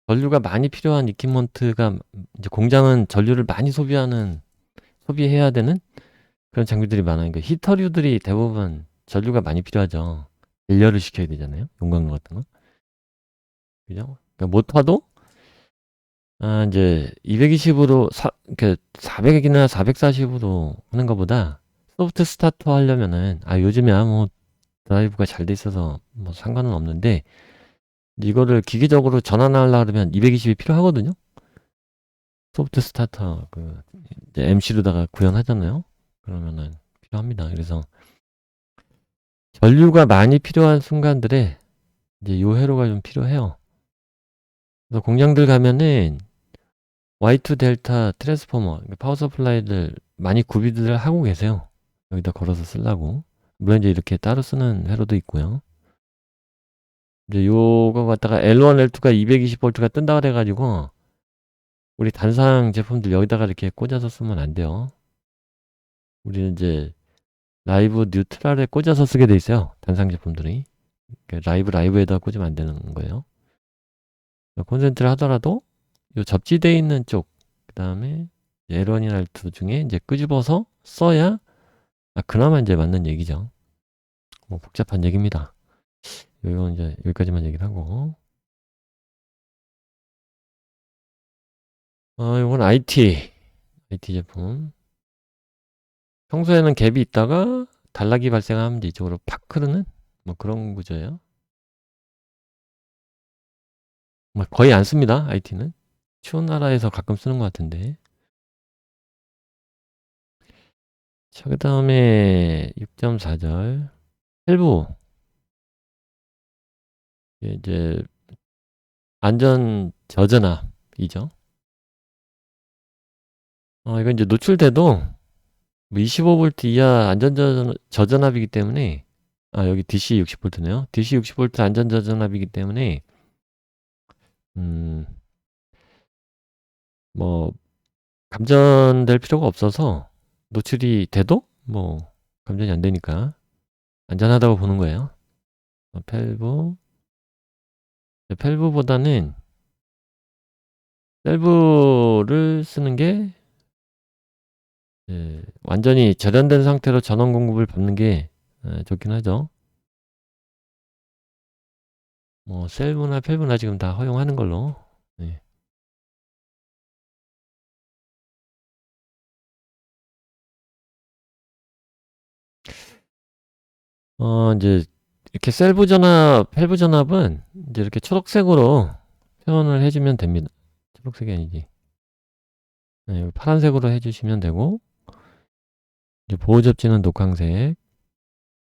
A: 전류가 많이 필요한 이퀴먼트가 이제 공장은 전류를 많이 소비해야 되는 그런 장비들이 많아요. 그러니까 히터류들이 대부분 전류가 많이 필요하죠. 연료를 시켜야 되잖아요. 용광로 같은 거. 그죠? 그러니까 모터도 이제 220으로 그러니까 400이나 440으로 하는 것보다 소프트 스타터 하려면은 요즘에 뭐 드라이브가 잘 돼 있어서 뭐 상관은 없는데 이거를 기계적으로 전환하려고 그러면 220이 필요하거든요. 소프트 스타터 이제 MC로다가 구현하잖아요. 그러면은 필요합니다. 그래서 전류가 많이 필요한 순간들에 이제 요 회로가 좀 필요해요. 그래서 공장들 가면은 Y2 델타 트랜스포머, 파워 서플라이를 많이 구비들 하고 계세요. 여기다 걸어서 쓰려고. 물론 이제 이렇게 따로 쓰는 회로도 있고요. 이제 요거 갖다가 L1, L2가 220V가 뜬다 그래가지고 우리 단상 제품들 여기다가 이렇게 꽂아서 쓰면 안 돼요. 우리는 이제 라이브 뉴트럴에 꽂아서 쓰게 돼 있어요. 단상 제품들이. 그러니까 라이브에다 꽂으면 안 되는 거예요. 콘센트를 하더라도 요 접지되어 있는 쪽, 그 다음에 L1이나 L2 중에 이제 끄집어서 써야 그나마 이제 맞는 얘기죠. 뭐 복잡한 얘기입니다. 이건 이제 여기까지만 얘기를 하고. 이건 IT 제품. 평소에는 갭이 있다가 단락이 발생하면 이쪽으로 팍 흐르는 뭐 그런 구조예요. 뭐 거의 안 씁니다. IT는. 추운 나라에서 가끔 쓰는 것 같은데. 자, 그 다음에 6.4절. 밸브. 이제 안전 저전압이죠. 이건 이제 노출돼도 25V 이하 안전 저전압이기 때문에 여기 DC 60V네요. DC 60V 안전 저전압이기 때문에 뭐 감전될 필요가 없어서 노출이 돼도 뭐 감전이 안 되니까 안전하다고 보는 거예요. 밸브보다는 밸브를 쓰는 게 완전히 절연된 상태로 전원 공급을 받는 게 좋긴 하죠. 뭐 셀브나 밸브나 지금 다 허용하는 걸로. 네. 이제 이렇게 밸브 전압은 이제 이렇게 초록색으로 표현을 해주면 됩니다. 초록색이 아니지. 네, 파란색으로 해주시면 되고, 이제 보호 접지는 녹황색,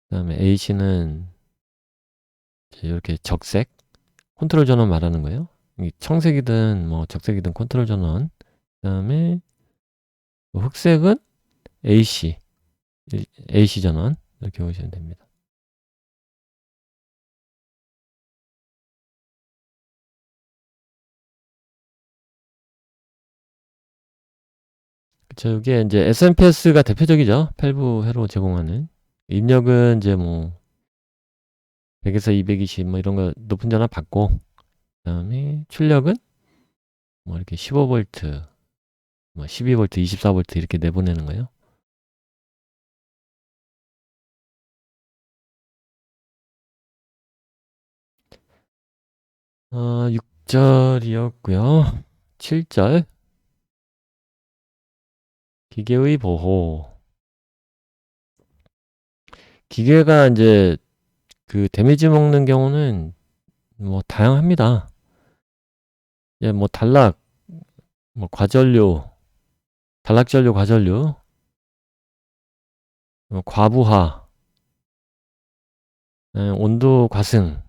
A: 그 다음에 AC는 이렇게 적색, 컨트롤 전원 말하는 거예요. 청색이든 뭐 적색이든 컨트롤 전원. 그 다음에 흑색은 AC 전원. 이렇게 보시면 됩니다. 그쵸. 이게 이제 SMPS가 대표적이죠. 밸브 회로 제공하는. 입력은 이제 뭐 100에서 220 뭐 이런 거 높은 전압 받고, 그다음에 출력은 뭐 이렇게 15V, 뭐 12V, 24V 이렇게 내보내는 거예요. 어, 6절이었고요. 7절. 기계의 보호. 기계가 이제 그 데미지 먹는 경우는 뭐 다양합니다. 예, 뭐 단락, 뭐 과전류, 단락전류, 과전류, 뭐 과부하, 온도 과승.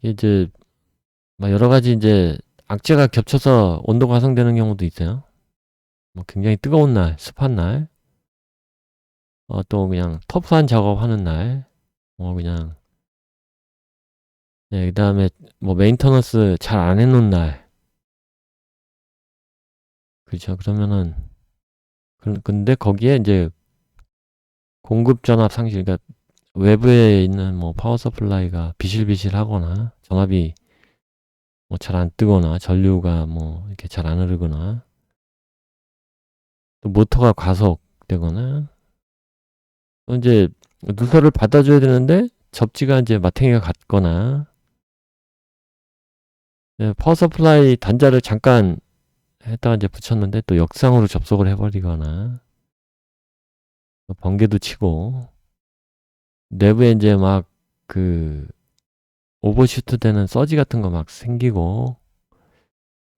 A: 이제 막 여러 가지 이제 악재가 겹쳐서 온도 과승되는 경우도 있어요. 뭐 굉장히 뜨거운 날, 습한 날, 또 그냥 터프한 작업하는 날, 뭐 그냥 그 다음에 뭐 메인터넌스 잘 안 해놓은 날. 그렇죠. 그러면은 근데 거기에 이제 공급 전압 상실, 그러니까 외부에 있는 뭐 파워 서플라이가 비실비실하거나 전압이 뭐 잘 안 뜨거나 전류가 뭐 이렇게 잘 안 흐르거나 또 모터가 과속되거나 또 이제 누설을 받아줘야 되는데 접지가 이제 마탱이가 같거나 파워 서플라이 단자를 잠깐 했다가 이제 붙였는데 또 역상으로 접속을 해버리거나 번개도 치고 내부에 이제 막 그 오버슈트 되는 서지 같은 거 막 생기고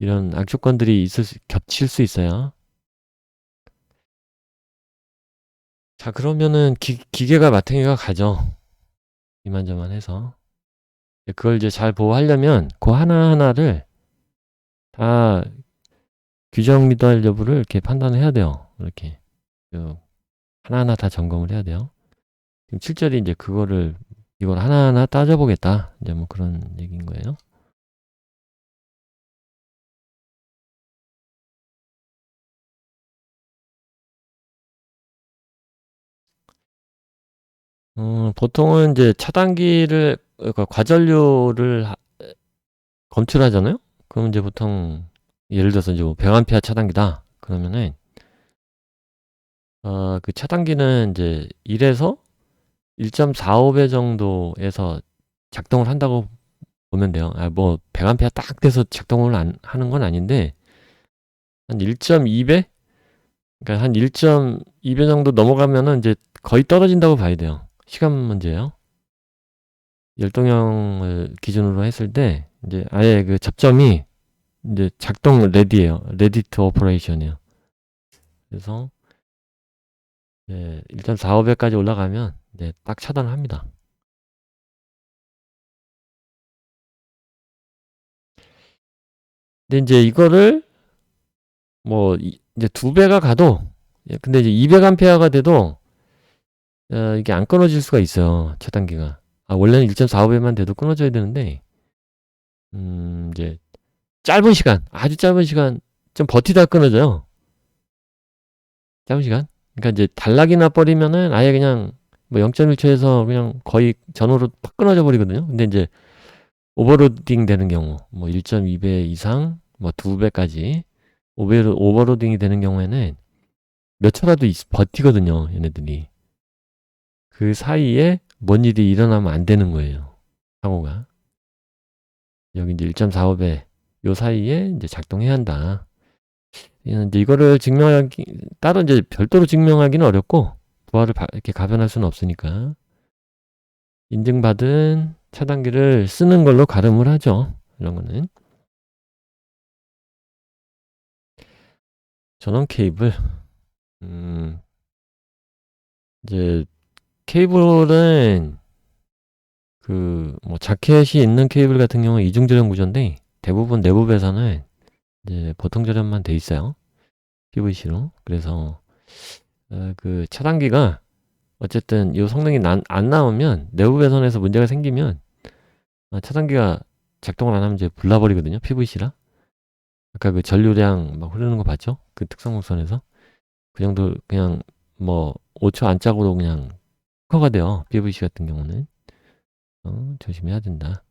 A: 이런 악조건들이 겹칠 수 있어요. 자, 그러면은 기계가 마탱이가 가죠. 이만저만 해서. 그걸 이제 잘 보호하려면 그 하나하나를 다 규정 미달 여부를 이렇게 판단을 해야 돼요. 이렇게. 하나하나 다 점검을 해야 돼요. 지금 7절이 이제 이걸 하나하나 따져보겠다. 이제 뭐 그런 얘기인 거예요. 보통은 이제 차단기를, 그러니까 과전류를 검출하잖아요? 그럼 이제 보통, 예를 들어서 이제 뭐 100A 차단기다. 그러면은, 그 차단기는 이제 1에서 1.45배 정도에서 작동을 한다고 보면 돼요. 뭐 100A 딱 돼서 작동을 하는 건 아닌데, 한 1.2배? 그러니까 한 1.2배 정도 넘어가면은 이제 거의 떨어진다고 봐야 돼요. 시간 문제예요. 열동형을 기준으로 했을 때 이제 아예 그 접점이 이제 작동 레디예요. 레디 투 오퍼레이션이에요. 그래서 1.45배까지 올라가면 이제 딱 차단을 합니다. 근데 이제 이거를 뭐 이제 2배가 가도, 근데 이제 200A가 돼도 이게 안 끊어질 수가 있어요. 차단기가. 원래는 1.45배만 돼도 끊어져야 되는데 이제 짧은 시간, 아주 짧은 시간 좀 버티다 끊어져요. 짧은 시간. 그러니까 이제 단락이 나버리면은 아예 그냥 뭐 0.1초에서 그냥 거의 전후로 팍 끊어져 버리거든요. 근데 이제 오버로딩 되는 경우, 뭐 1.2배 이상, 뭐 2배까지 오버로딩이 되는 경우에는 몇 초라도 버티거든요, 얘네들이. 그 사이에 뭔 일이 일어나면 안 되는 거예요, 사고가. 여기 이제 1.45배 요 사이에 이제 작동해야 한다. 이제 이거를 따로 이제 별도로 증명하기는 어렵고, 부하를 이렇게 가변할 수는 없으니까. 인증받은 차단기를 쓰는 걸로 가름을 하죠. 이런 거는. 전원 케이블. 이제 케이블은 뭐 자켓이 있는 케이블 같은 경우는 이중 절연 구조인데 대부분 내부 배선은 이제 보통 절연만 돼 있어요. PVC로. 그래서 그 차단기가 어쨌든 이 성능이 안 나오면 내부 배선에서 문제가 생기면 차단기가 작동을 안 하면 이제 불나버리거든요. PVC라. 아까 그 전류량 막 흐르는 거 봤죠? 그 특성 곡선에서. 그 정도 그냥 뭐 5초 안짝으로 그냥 커가 돼요. PVC 같은 경우는. 조심해야 된다.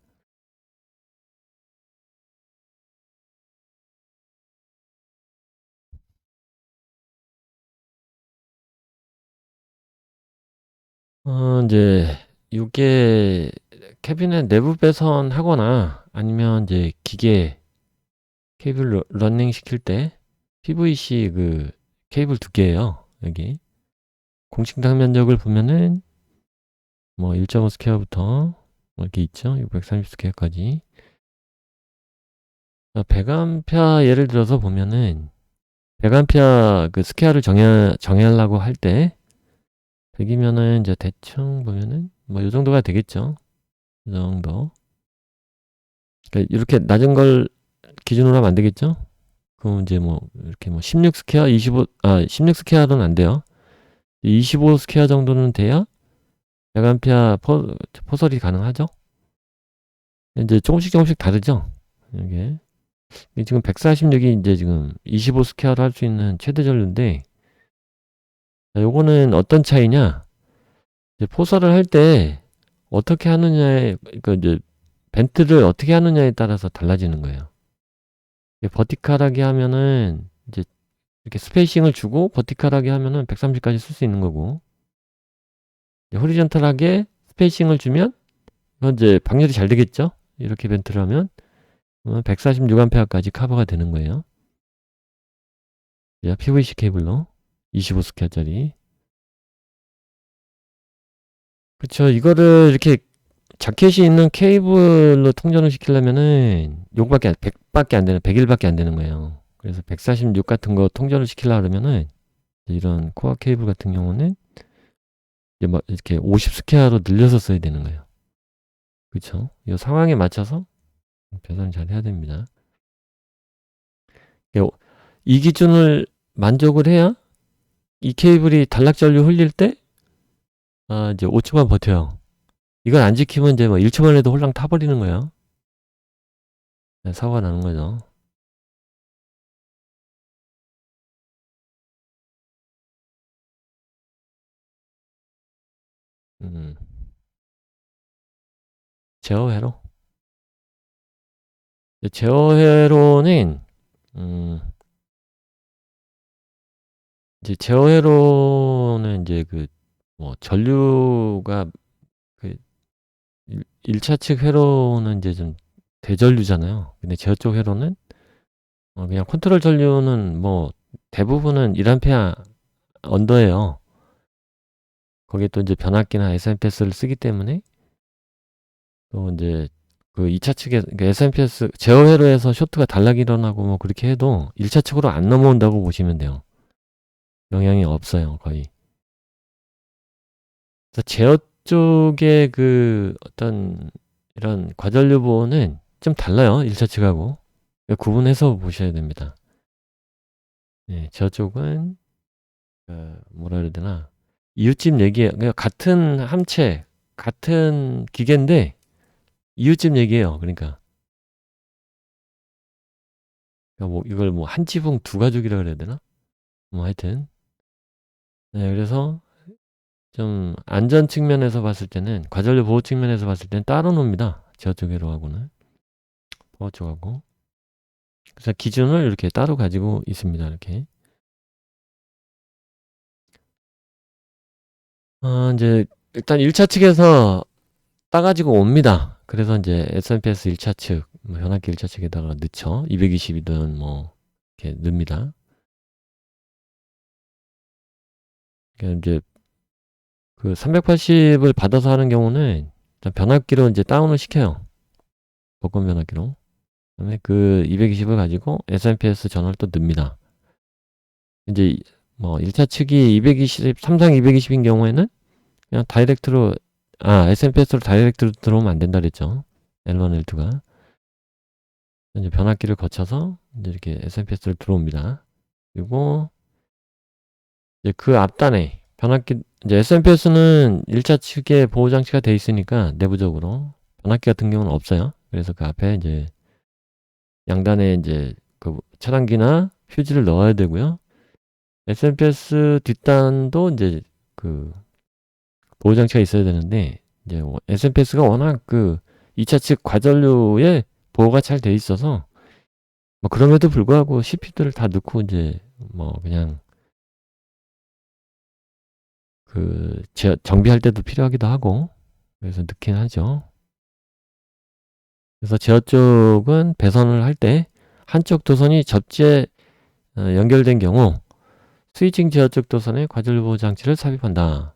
A: 이제 이게 캐비넷 내부 배선하거나 아니면 이제 기계 케이블 러닝 시킬 때 PVC 그 케이블 2개예요. 여기 공식당 면적을 보면은 뭐 1.5 스퀘어부터 이렇게 있죠. 630 스퀘어까지. 100A 예를 들어서 보면은 100A 그 스퀘어를 정하려고 할 때 100이면은 이제 대충 보면은 뭐 이 정도가 되겠죠. 이 정도. 그러니까 이렇게 낮은 걸 기준으로 하면 안 되겠죠? 그럼 이제 뭐 이렇게 뭐 16 스퀘어, 16 스퀘어는 안 돼요. 25 스퀘어 정도는 돼야 100A 포설이 가능하죠. 이제 조금씩 다르죠. 이게 지금 146이 이제 지금 25 스퀘어로 할 수 있는 최대 전류인데, 요거는 어떤 차이냐? 이제 포설을 할 때 어떻게 하느냐에, 그러니까 이제 벤트를 어떻게 하느냐에 따라서 달라지는 거예요. 버티컬하게 하면은 이제 이렇게 스페이싱을 주고 버티컬하게 하면은 130까지 쓸 수 있는 거고, 호리존탈하게 스페이싱을 주면 이건 이제 방열이 잘 되겠죠? 이렇게 벤트를 하면 146A까지 커버가 되는 거예요. PVC 케이블로 25스퀘어짜리. 그쵸. 이거를 이렇게 자켓이 있는 케이블로 통전을 시키려면은 요거밖에 100밖에 안 되는, 100일밖에 안 되는 거예요. 그래서 146 같은 거 통전을 시키려 그러면은 이런 코어 케이블 같은 경우는 이제 막 이렇게 50스퀘어로 늘려서 써야 되는 거예요. 그쵸? 이 상황에 맞춰서 배선 잘 해야 됩니다. 이 기준을 만족을 해야 이 케이블이 단락전류 흘릴 때 이제 5초만 버텨요. 이걸 안 지키면 이제 뭐 1초만 해도 홀랑 타버리는 거예요. 네, 사고가 나는 거죠. 음, 제어회로. 제어회로는 이제 제어회로는 이제 그 뭐 전류가 그 1차 측 회로는 이제 좀 대전류잖아요. 근데 제어 쪽 회로는 그냥 컨트롤 전류는 뭐 대부분은 1A 언더예요. 거기에 또 이제 변압기나 SMPS를 쓰기 때문에 또 이제 그 2차 측에 그러니까 SMPS 제어 회로에서 쇼트가 단락이 일어나고 뭐 그렇게 해도 1차 측으로 안 넘어온다고 보시면 돼요. 영향이 없어요, 거의. 그래서 제어 쪽의 그 어떤 이런 과전류 보호는 좀 달라요, 1차 측하고. 구분해서 보셔야 됩니다. 네, 제어 쪽은 뭐라 그래야 되나, 이웃집 얘기예요. 그러니까 같은 함체, 같은 기계인데 이웃집 얘기예요. 그러니까 뭐 이걸 뭐 한 지붕 두 가족이라 그래야 되나? 뭐 하여튼 네, 그래서 좀 안전 측면에서 봤을 때는 과전류 보호 측면에서 봤을 때는 따로 놉니다. 제어 쪽으로하고는 보호 쪽하고. 그래서 기준을 이렇게 따로 가지고 있습니다. 이렇게 이제 일단 1차 측에서 따가지고 옵니다. 그래서 이제 SMPS 1차 측, 뭐 변압기 1차 측에다가 넣죠. 220이든 뭐 이렇게 넣습니다. 그러니까 이제 그 380을 받아서 하는 경우는 변압기로 이제 다운을 시켜요. 복권 변압기로. 그다음에 그 220을 가지고 SMPS 전원을 또 넣습니다. 이제 뭐 1차 측이 220, 삼상 220인 경우에는 그냥 다이렉트로 SMPS로 다이렉트로 들어오면 안 된다 그랬죠. L1, L2가. 이제 변압기를 거쳐서 이제 이렇게 SMPS로 들어옵니다. 그리고 이제 그 앞단에 변압기, 이제 SMPS는 1차 측에 보호 장치가 돼 있으니까 내부적으로 변압기 같은 경우는 없어요. 그래서 그 앞에 이제 양단에 이제 그 차단기나 휴지를 넣어야 되고요. SMPS 뒷단도 이제 그 보호 장치가 있어야 되는데, 이제 SMPS가 워낙 그 2차 측 과전류에 보호가 잘 돼 있어서 뭐 그럼에도 불구하고 CPU들을 다 넣고 이제 뭐 그냥 그 정비할 때도 필요하기도 하고 그래서 넣긴 하죠. 그래서 제어 쪽은 배선을 할 때 한쪽 도선이 접지에 연결된 경우 스위칭 제어 쪽 도선에 과전류 보호 장치를 삽입한다.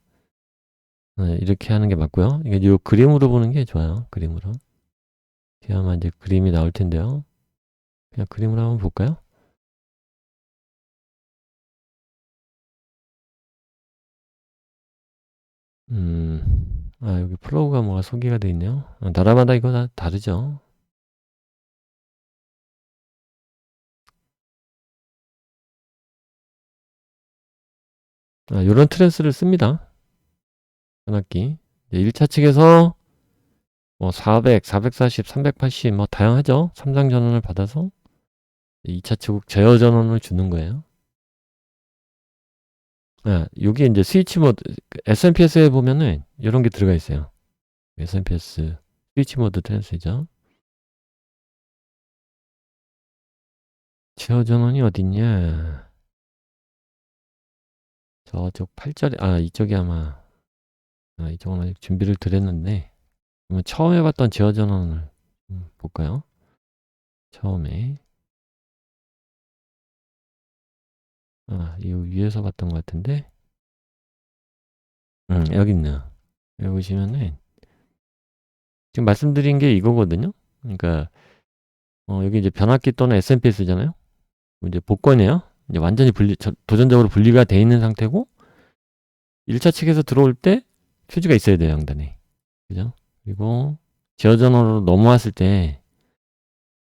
A: 이렇게 하는 게 맞고요. 이게 요 그림으로 보는 게 좋아요. 그림으로. 뒤에 아마 이제 그림이 나올 텐데요. 그냥 그림으로 한번 볼까요? 여기 플로우가 뭐가 소개가 되어 있네요. 나라마다 이거 다 다르죠. 요런 트랜스를 씁니다. 변압기. 1차 측에서 뭐 400, 440, 380 뭐 다양하죠. 3장 전원을 받아서 2차 측 제어 전원을 주는 거예요. 여기 이제 스위치 모드, SMPS에 보면은 이런 게 들어가 있어요. SMPS 스위치 모드 트랜스죠. 제어 전원이 어딨냐? 저쪽 8자리, 이쪽이 아마, 이쪽은 아직 준비를 드렸는데, 그러면 처음 해봤던 제어 전원을 볼까요? 처음에. 이 위에서 봤던 것 같은데, 여기 있네요. 여기 보시면은, 지금 말씀드린 게 이거거든요. 그러니까, 여기 이제 변압기 또는 SMPS잖아요. 이제 복권이에요. 이제 완전히 도전적으로 분리가 돼 있는 상태고, 1차 측에서 들어올 때 퓨즈가 있어야 돼요, 양단에. 그죠? 그리고 제어 전원으로 넘어왔을 때,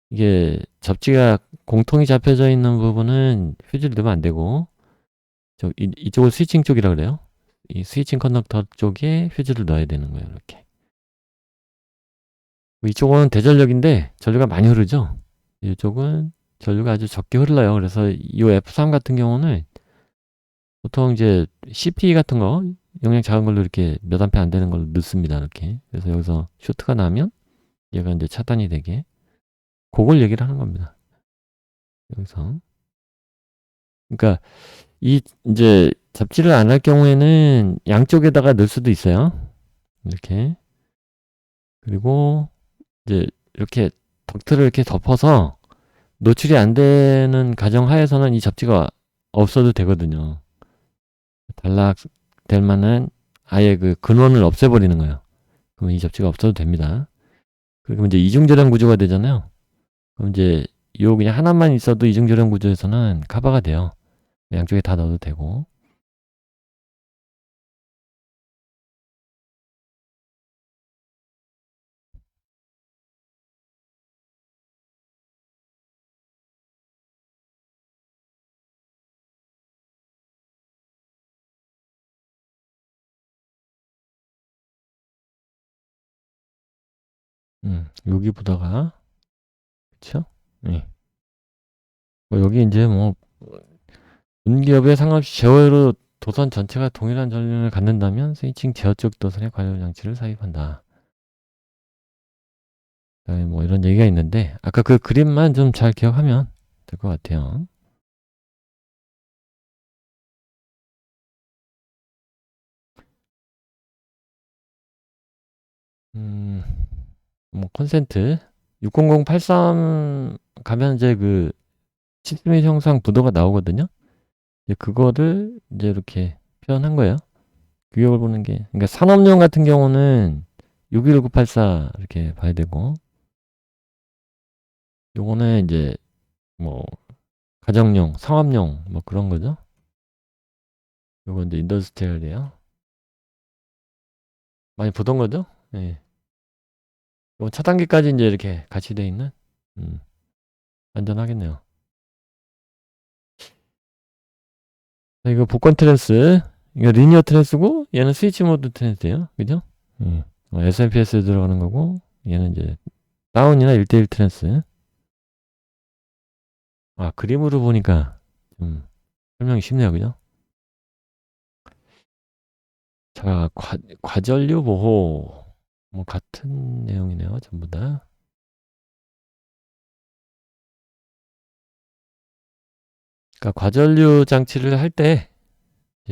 A: 이게 접지가 공통이 잡혀져 있는 부분은 휴지를 넣으면 안 되고, 이쪽을 스위칭 쪽이라 그래요. 이 스위칭 커넥터 쪽에 휴지를 넣어야 되는 거예요, 이렇게. 이쪽은 대전력인데 전류가 많이 흐르죠. 이쪽은 전류가 아주 적게 흘러요. 그래서 이 F3 같은 경우는 보통 이제 CP 같은 거 용량 작은 걸로 이렇게 몇 암페 안 되는 걸로 넣습니다. 이렇게. 그래서 여기서 쇼트가 나면 얘가 이제 차단이 되게. 그걸 얘기를 하는 겁니다. 여기서. 그러니까 이제 잡지를 안 할 경우에는 양쪽에다가 넣을 수도 있어요. 이렇게. 그리고 이제 이렇게 덕트를 이렇게 덮어서 노출이 안 되는 가정 하에서는 이 잡지가 없어도 되거든요. 단락될 만한 아예 그 근원을 없애버리는 거예요. 그러면 이 잡지가 없어도 됩니다. 그리고 이제 이중저장 구조가 되잖아요. 그럼 이제 요 그냥 하나만 있어도 이중저장 구조에서는 커버가 돼요. 양쪽에 다 넣어도 되고. 여기 보다가 그쵸? 네. 여기 이제 뭐 분기업에 상관없이 제어로 도선 전체가 동일한 전류를 갖는다면 스위칭 제어 쪽 도선에 관련 장치를 삽입한다. 그다음에 뭐 이런 얘기가 있는데 아까 그 그림만 좀 잘 기억하면 될 것 같아요. 뭐 컨센트 60083 가면 이제 그 시스템 형상 부도가 나오거든요. 이제 그거를 이제 이렇게 표현한 거예요. 규격을 보는 게 그러니까 산업용 같은 경우는 61984 이렇게 봐야 되고 요거는 이제 뭐 가정용, 상업용 뭐 그런 거죠. 요건 이제 인더스트리얼이에요. 많이 보던 거죠? 예. 요건 차단기까지 이제 이렇게 같이 돼 있는 안전하겠네요. 이거 복권 트랜스 이거 리니어 트랜스고 얘는 스위치 모드 트랜스예요. 그죠? SMPS에 들어가는 거고 얘는 이제 다운이나 1대1 트랜스. 그림으로 보니까 설명이 쉽네요, 그죠? 자, 과전류 보호. 뭐, 같은 내용이네요, 전부 다. 그러니까, 과전류 장치를 할 때,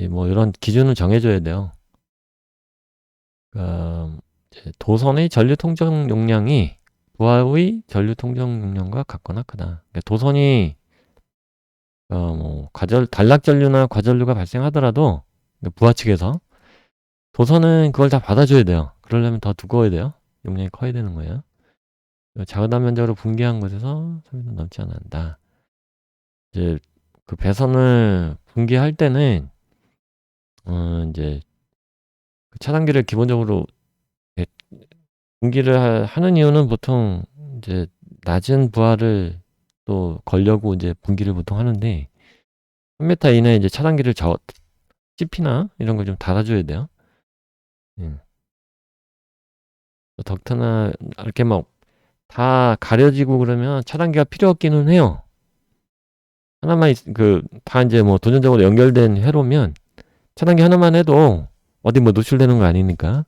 A: 뭐, 이런 기준을 정해줘야 돼요. 그러니까, 도선의 전류 통정 용량이 부하의 전류 통정 용량과 같거나 크다. 그러니까 도선이, 뭐, 단락 전류나 과전류가 발생하더라도, 그러니까 부하 측에서, 도선은 그걸 다 받아줘야 돼요. 그러려면 더 두꺼워야 돼요. 용량이 커야 되는 거예요. 작은 분기한 곳에서 3m 넘지 않아 한다. 이제 그 배선을 분기할 때는 이제 그 차단기를 기본적으로 분기를 하는 이유는 보통 이제 낮은 부하를 또 걸려고 이제 분기를 보통 하는데 3m 이내에 이제 차단기를 CP나 이런 걸 좀 달아줘야 돼요. 덕트나 이렇게 막 다 가려지고 그러면 차단기가 필요 없기는 해요. 하나만 다 이제 뭐 도전적으로 연결된 회로면 차단기 하나만 해도 어디 뭐 노출되는 거 아니니까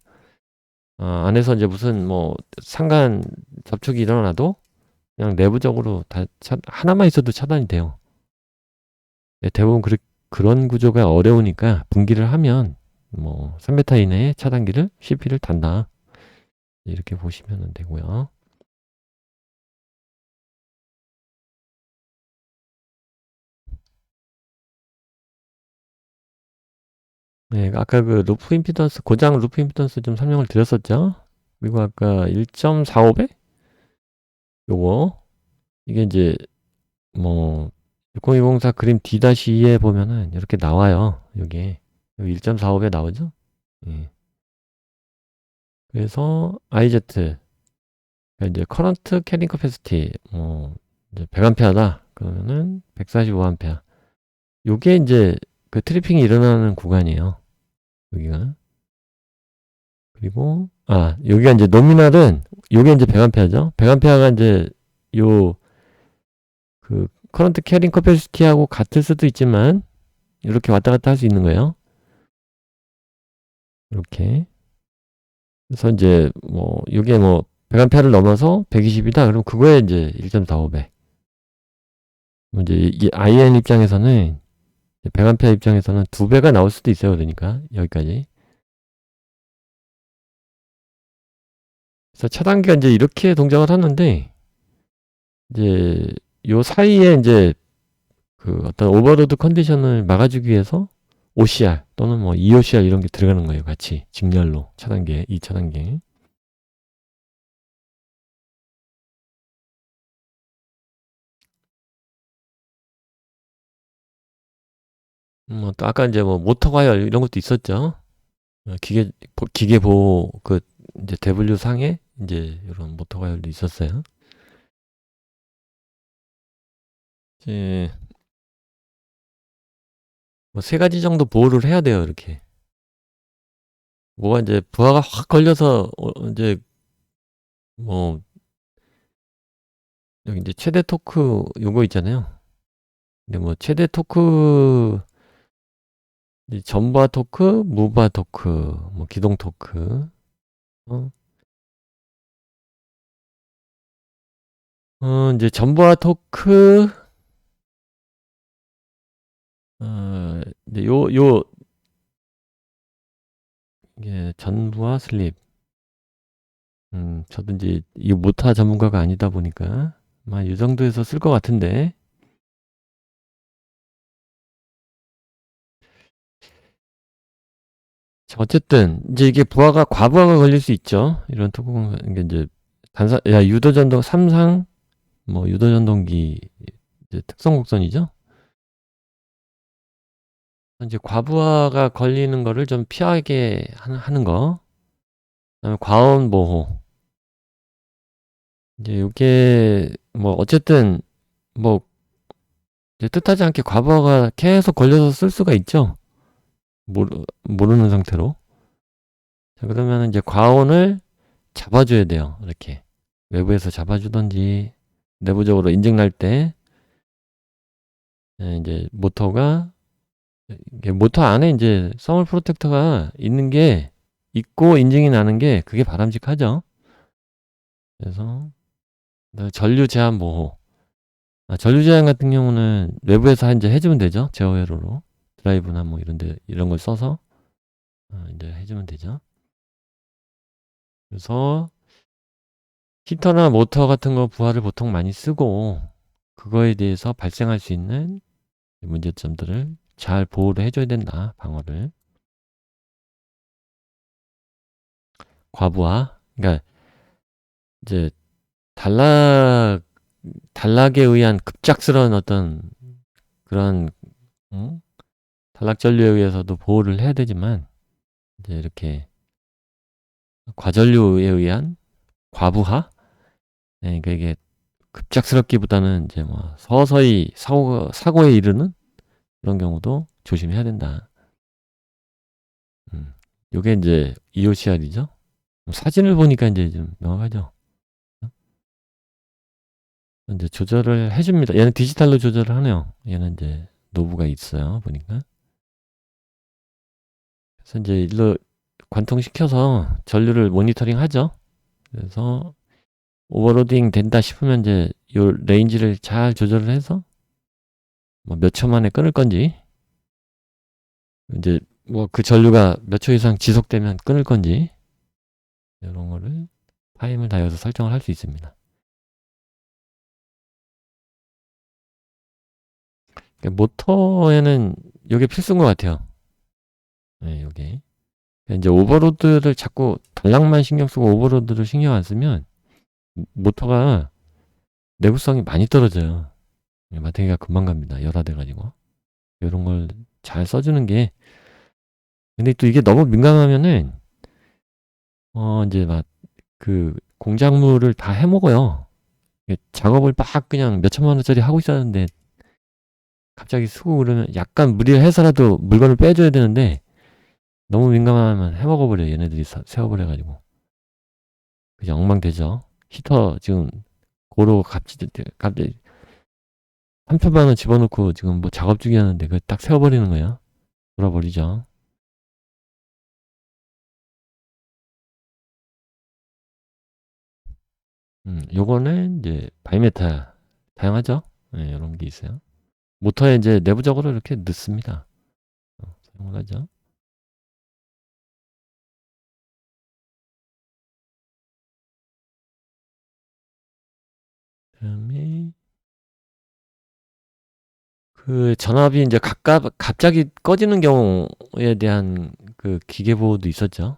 A: 안에서 이제 무슨 뭐 상간 접촉이 일어나도 그냥 내부적으로 다 하나만 있어도 차단이 돼요. 대부분 그런 구조가 어려우니까 분기를 하면 뭐 3m 이내에 차단기를 CP를 단다. 이렇게 보시면 되고요. 네, 아까 그 루프 임피던스, 고장 루프 임피던스 좀 설명을 드렸었죠. 그리고 아까 1.45배? 요거, 이게 이제, 뭐, 6024 그림 D-2에 보면은 이렇게 나와요. 여기 1.45배 나오죠? 예. 그래서 IZ, 그러니까 이제 커런트 캐링 커패시티, 이제 100A다. 그러면은 145A. 요게 이제 그 트리핑이 일어나는 구간이에요. 여기가. 그리고 여기가 이제 노미널은 요게 이제 100A죠. 100A가 이제 요 그 커런트 캐링 커패시티하고 같을 수도 있지만 이렇게 왔다 갔다 할 수 있는 거예요. 이렇게. 그래서 이제 뭐 요게 뭐 100A를 넘어서 120이다. 그럼 그거에 이제 1.45배. 이제 이 IN 입장에서는 100A 입장에서는 2배가 나올 수도 있어요. 그러니까 여기까지. 그래서 차단기가 이제 이렇게 동작을 하는데 이제 요 사이에 이제 그 어떤 오버로드 컨디션을 막아주기 위해서 OCR 또는 뭐 EOCR 이런 게 들어가는 거예요. 같이 직렬로 차단기에 2차단기에. 또 아까 이제 뭐 모터 과열 이런 것도 있었죠. 기계 보호 그 이제 W 상에 이제 이런 모터 과열도 있었어요. 이제 뭐 세 가지 정도 보호를 해야 돼요. 이렇게 뭐가 이제 부하가 확 걸려서 이제 뭐 여기 이제 최대 토크 요거 있잖아요. 근데 뭐 최대 토크 전부하 토크, 무부하 토크, 뭐 기동 토크, 어, 이제 전부하 토크, 이제 이게 전부하 슬립. 저도 이제 이 모타 전문가가 아니다 보니까 아마 이 정도에서 쓸 것 같은데. 자, 어쨌든 이제 이게 과부하가 걸릴 수 있죠. 이런 토크 이게 이제 유도전동 3상 뭐 유도전동기 이제 특성 곡선이죠. 이제 과부하가 걸리는 거를 좀 피하게 하는 거. 그다음에 과온 보호. 이제 이게 뭐 어쨌든 뭐 이제 뜻하지 않게 과부하가 계속 걸려서 쓸 수가 있죠. 모르는 상태로. 자, 그러면 이제 과온을 잡아줘야 돼요. 이렇게 외부에서 잡아주던지 내부적으로 인증 날 때 이제 모터가 이게 모터 안에 이제 서멀 프로텍터가 있는 게 있고 인증이 나는 게 그게 바람직하죠. 그래서 전류 제한 보호. 전류 제한 같은 경우는 외부에서 이제 해주면 되죠. 제어 회로로 드라이브나 뭐 이런데 이런 걸 써서 이제 해주면 되죠. 그래서 히터나 모터 같은 거 부하를 보통 많이 쓰고 그거에 대해서 발생할 수 있는 문제점들을 잘 보호를 해줘야 된다. 방어를. 과부하. 그러니까 이제 단락에 의한 급작스러운 어떤 그런 단락 전류에 의해서도 보호를 해야 되지만 이제 이렇게 과전류에 의한 과부하. 네, 그러니까 이게 급작스럽기보다는 이제 뭐 서서히 사고에 이르는 그런 경우도 조심해야 된다. 요게 이제 EOCR이죠. 사진을 보니까 이제 좀 명확하죠. 이제 조절을 해줍니다. 얘는 디지털로 조절을 하네요. 얘는 이제 노브가 있어요. 보니까. 그래서 이제 일로 관통시켜서 전류를 모니터링 하죠. 그래서 오버로딩 된다 싶으면 이제 요 레인지를 잘 조절을 해서 뭐 몇 초 만에 끊을 건지, 이제 뭐 그 전류가 몇 초 이상 지속되면 끊을 건지, 이런 거를 타임을 다해서 설정을 할 수 있습니다. 모터에는 이게 필수인 것 같아요. 네, 요게. 이제 오버로드를 자꾸 단락만 신경 쓰고 오버로드를 신경 안 쓰면 모터가 내구성이 많이 떨어져요. 마탱이가 금방 갑니다. 열화돼가지고. 이런 걸 잘 써주는 게. 근데 또 이게 너무 민감하면은 이제 막 그 공작물을 다 해먹어요. 작업을 막 그냥 몇 천만 원짜리 하고 있었는데 갑자기 쓰고 그러면 약간 무리를 해서라도 물건을 빼줘야 되는데 너무 민감하면 해먹어버려요. 얘네들이 세워버려가지고. 그냥 엉망되죠. 히터 지금 고로 갑자기 3천만 원 집어넣고 지금 뭐 작업 중이었는데 그걸 딱 세워버리는 거야. 돌아버리죠. 요거는 이제 바이메탈 다양하죠. 네, 이런 게 있어요. 모터에 이제 내부적으로 이렇게 넣습니다. 사용을 하죠. 그다음에 그 전압이 이제 갑자기 꺼지는 경우에 대한 그 기계 보호도 있었죠.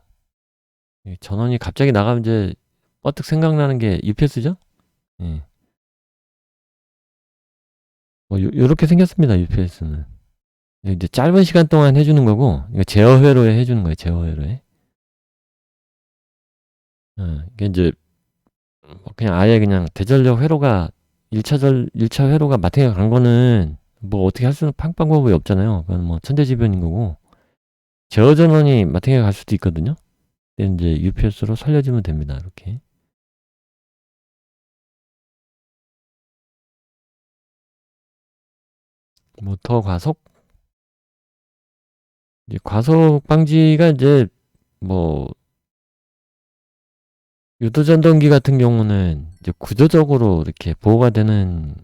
A: 전원이 갑자기 나가면 이제 뻗뜩 생각나는 게 UPS죠. 예. 뭐 요렇게 생겼습니다. UPS는. 이제 짧은 시간 동안 해주는 거고, 이거 제어 회로에 해주는 거예요. 제어 회로에. 이게 이제 그냥 아예 그냥 대전력 회로가 1차 회로가 마탱이가 간 거는 뭐 어떻게 할 수는 방법이 없잖아요. 그건 뭐 천재지변인 거고. 제어 전원이 마탱이가 갈 수도 있거든요. 근데 이제 UPS로 살려주면 됩니다. 이렇게. 모터 과속. 이제 과속 방지가 이제 뭐 유도전동기 같은 경우는 이제 구조적으로 이렇게 보호가 되는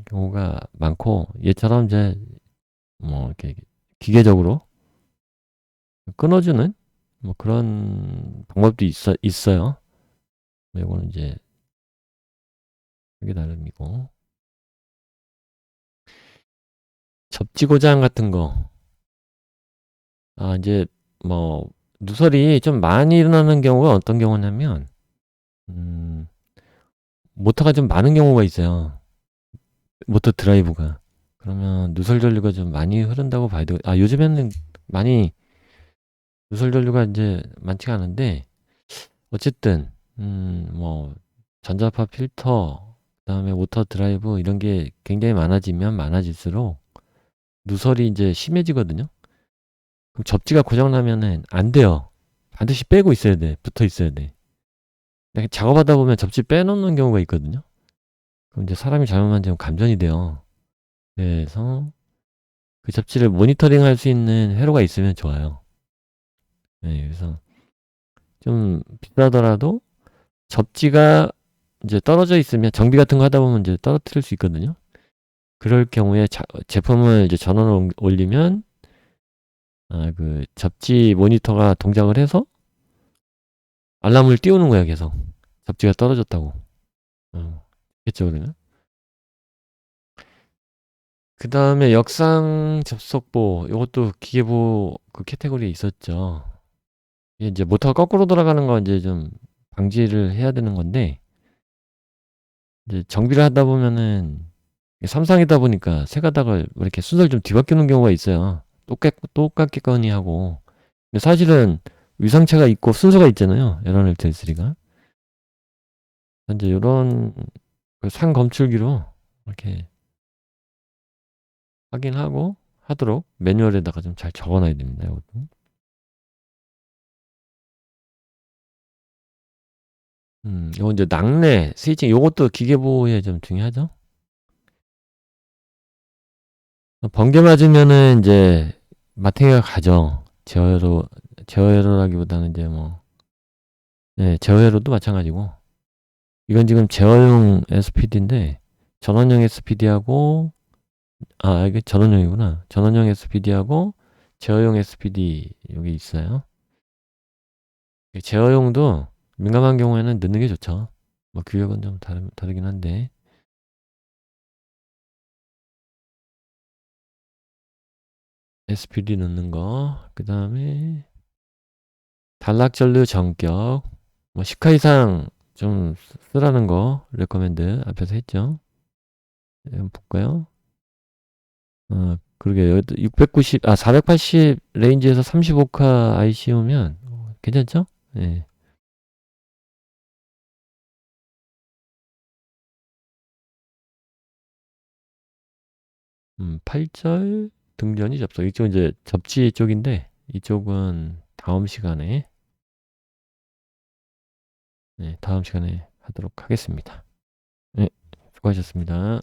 A: 경우가 많고, 얘처럼 이제 뭐 이렇게 기계적으로 끊어주는 뭐 그런 방법도 있어요. 이거는 이제 그게 나름이고. 접지 고장 같은 거. 이제 뭐 누설이 좀 많이 일어나는 경우가 어떤 경우냐면, 모터가 좀 많은 경우가 있어요. 모터 드라이브가. 그러면 누설 전류가 좀 많이 흐른다고 봐야 되고, 요즘에는 많이 누설 전류가 이제 많지가 않은데, 어쨌든, 뭐, 전자파 필터, 그다음에 모터 드라이브 이런 게 굉장히 많아지면 많아질수록 누설이 이제 심해지거든요. 그럼 접지가 고장나면은 안 돼요. 반드시 빼고 있어야 돼. 붙어 있어야 돼. 근데 작업하다 보면 접지 빼놓는 경우가 있거든요. 그럼 이제 사람이 잘못 만지면 감전이 돼요. 그래서 그 접지를 모니터링 할 수 있는 회로가 있으면 좋아요. 네, 그래서 좀 비싸더라도 접지가 이제 떨어져 있으면 정비 같은 거 하다 보면 이제 떨어뜨릴 수 있거든요. 그럴 경우에 제품을 이제 전원을 올리면 그 접지 모니터가 동작을 해서 알람을 띄우는 거야, 계속. 접지가 떨어졌다고. 겠죠, 그러면? 그 다음에 역상 접속보, 이것도 기계보 그 캐테고리에 있었죠. 이게 이제 모터가 거꾸로 돌아가는 거 이제 좀 방지를 해야 되는 건데, 이제 정비를 하다 보면은, 삼상이다 보니까 새 가닥을 이렇게 순서를 좀 뒤바뀌는 경우가 있어요. 똑같겠거니 하고. 근데 사실은 위상차가 있고 순서가 있잖아요. L1, L2, L3가. 이제 이런 상 검출기로 이렇게 확인하고 하도록 매뉴얼에다가 좀 잘 적어놔야 됩니다. 이것도. 이거 이제 낙뢰, 스위칭, 요것도 기계보호에 좀 중요하죠. 번개 맞으면은 이제 마탱이가 가죠. 제어회로라기보다는 이제 뭐, 네, 제어회로도 마찬가지고. 이건 지금 제어용 SPD인데, 전원용 SPD하고, 이게 전원용이구나. 전원용 SPD하고, 제어용 SPD, 여기 있어요. 제어용도 민감한 경우에는 넣는 게 좋죠. 뭐, 규격은 좀 다르긴 한데. SPD 넣는 거. 그 다음에, 단락전류 전격. 뭐, 10화 이상 좀 쓰라는 거, 레커멘드 앞에서 했죠. 한번 볼까요? 그러게, 480 레인지에서 35카 IC오면 괜찮죠? 예. 8절 등전이 접속. 이쪽은 이제 접지 쪽인데, 이쪽은 다음 시간에, 네, 다음 시간에 하도록 하겠습니다. 네, 수고하셨습니다.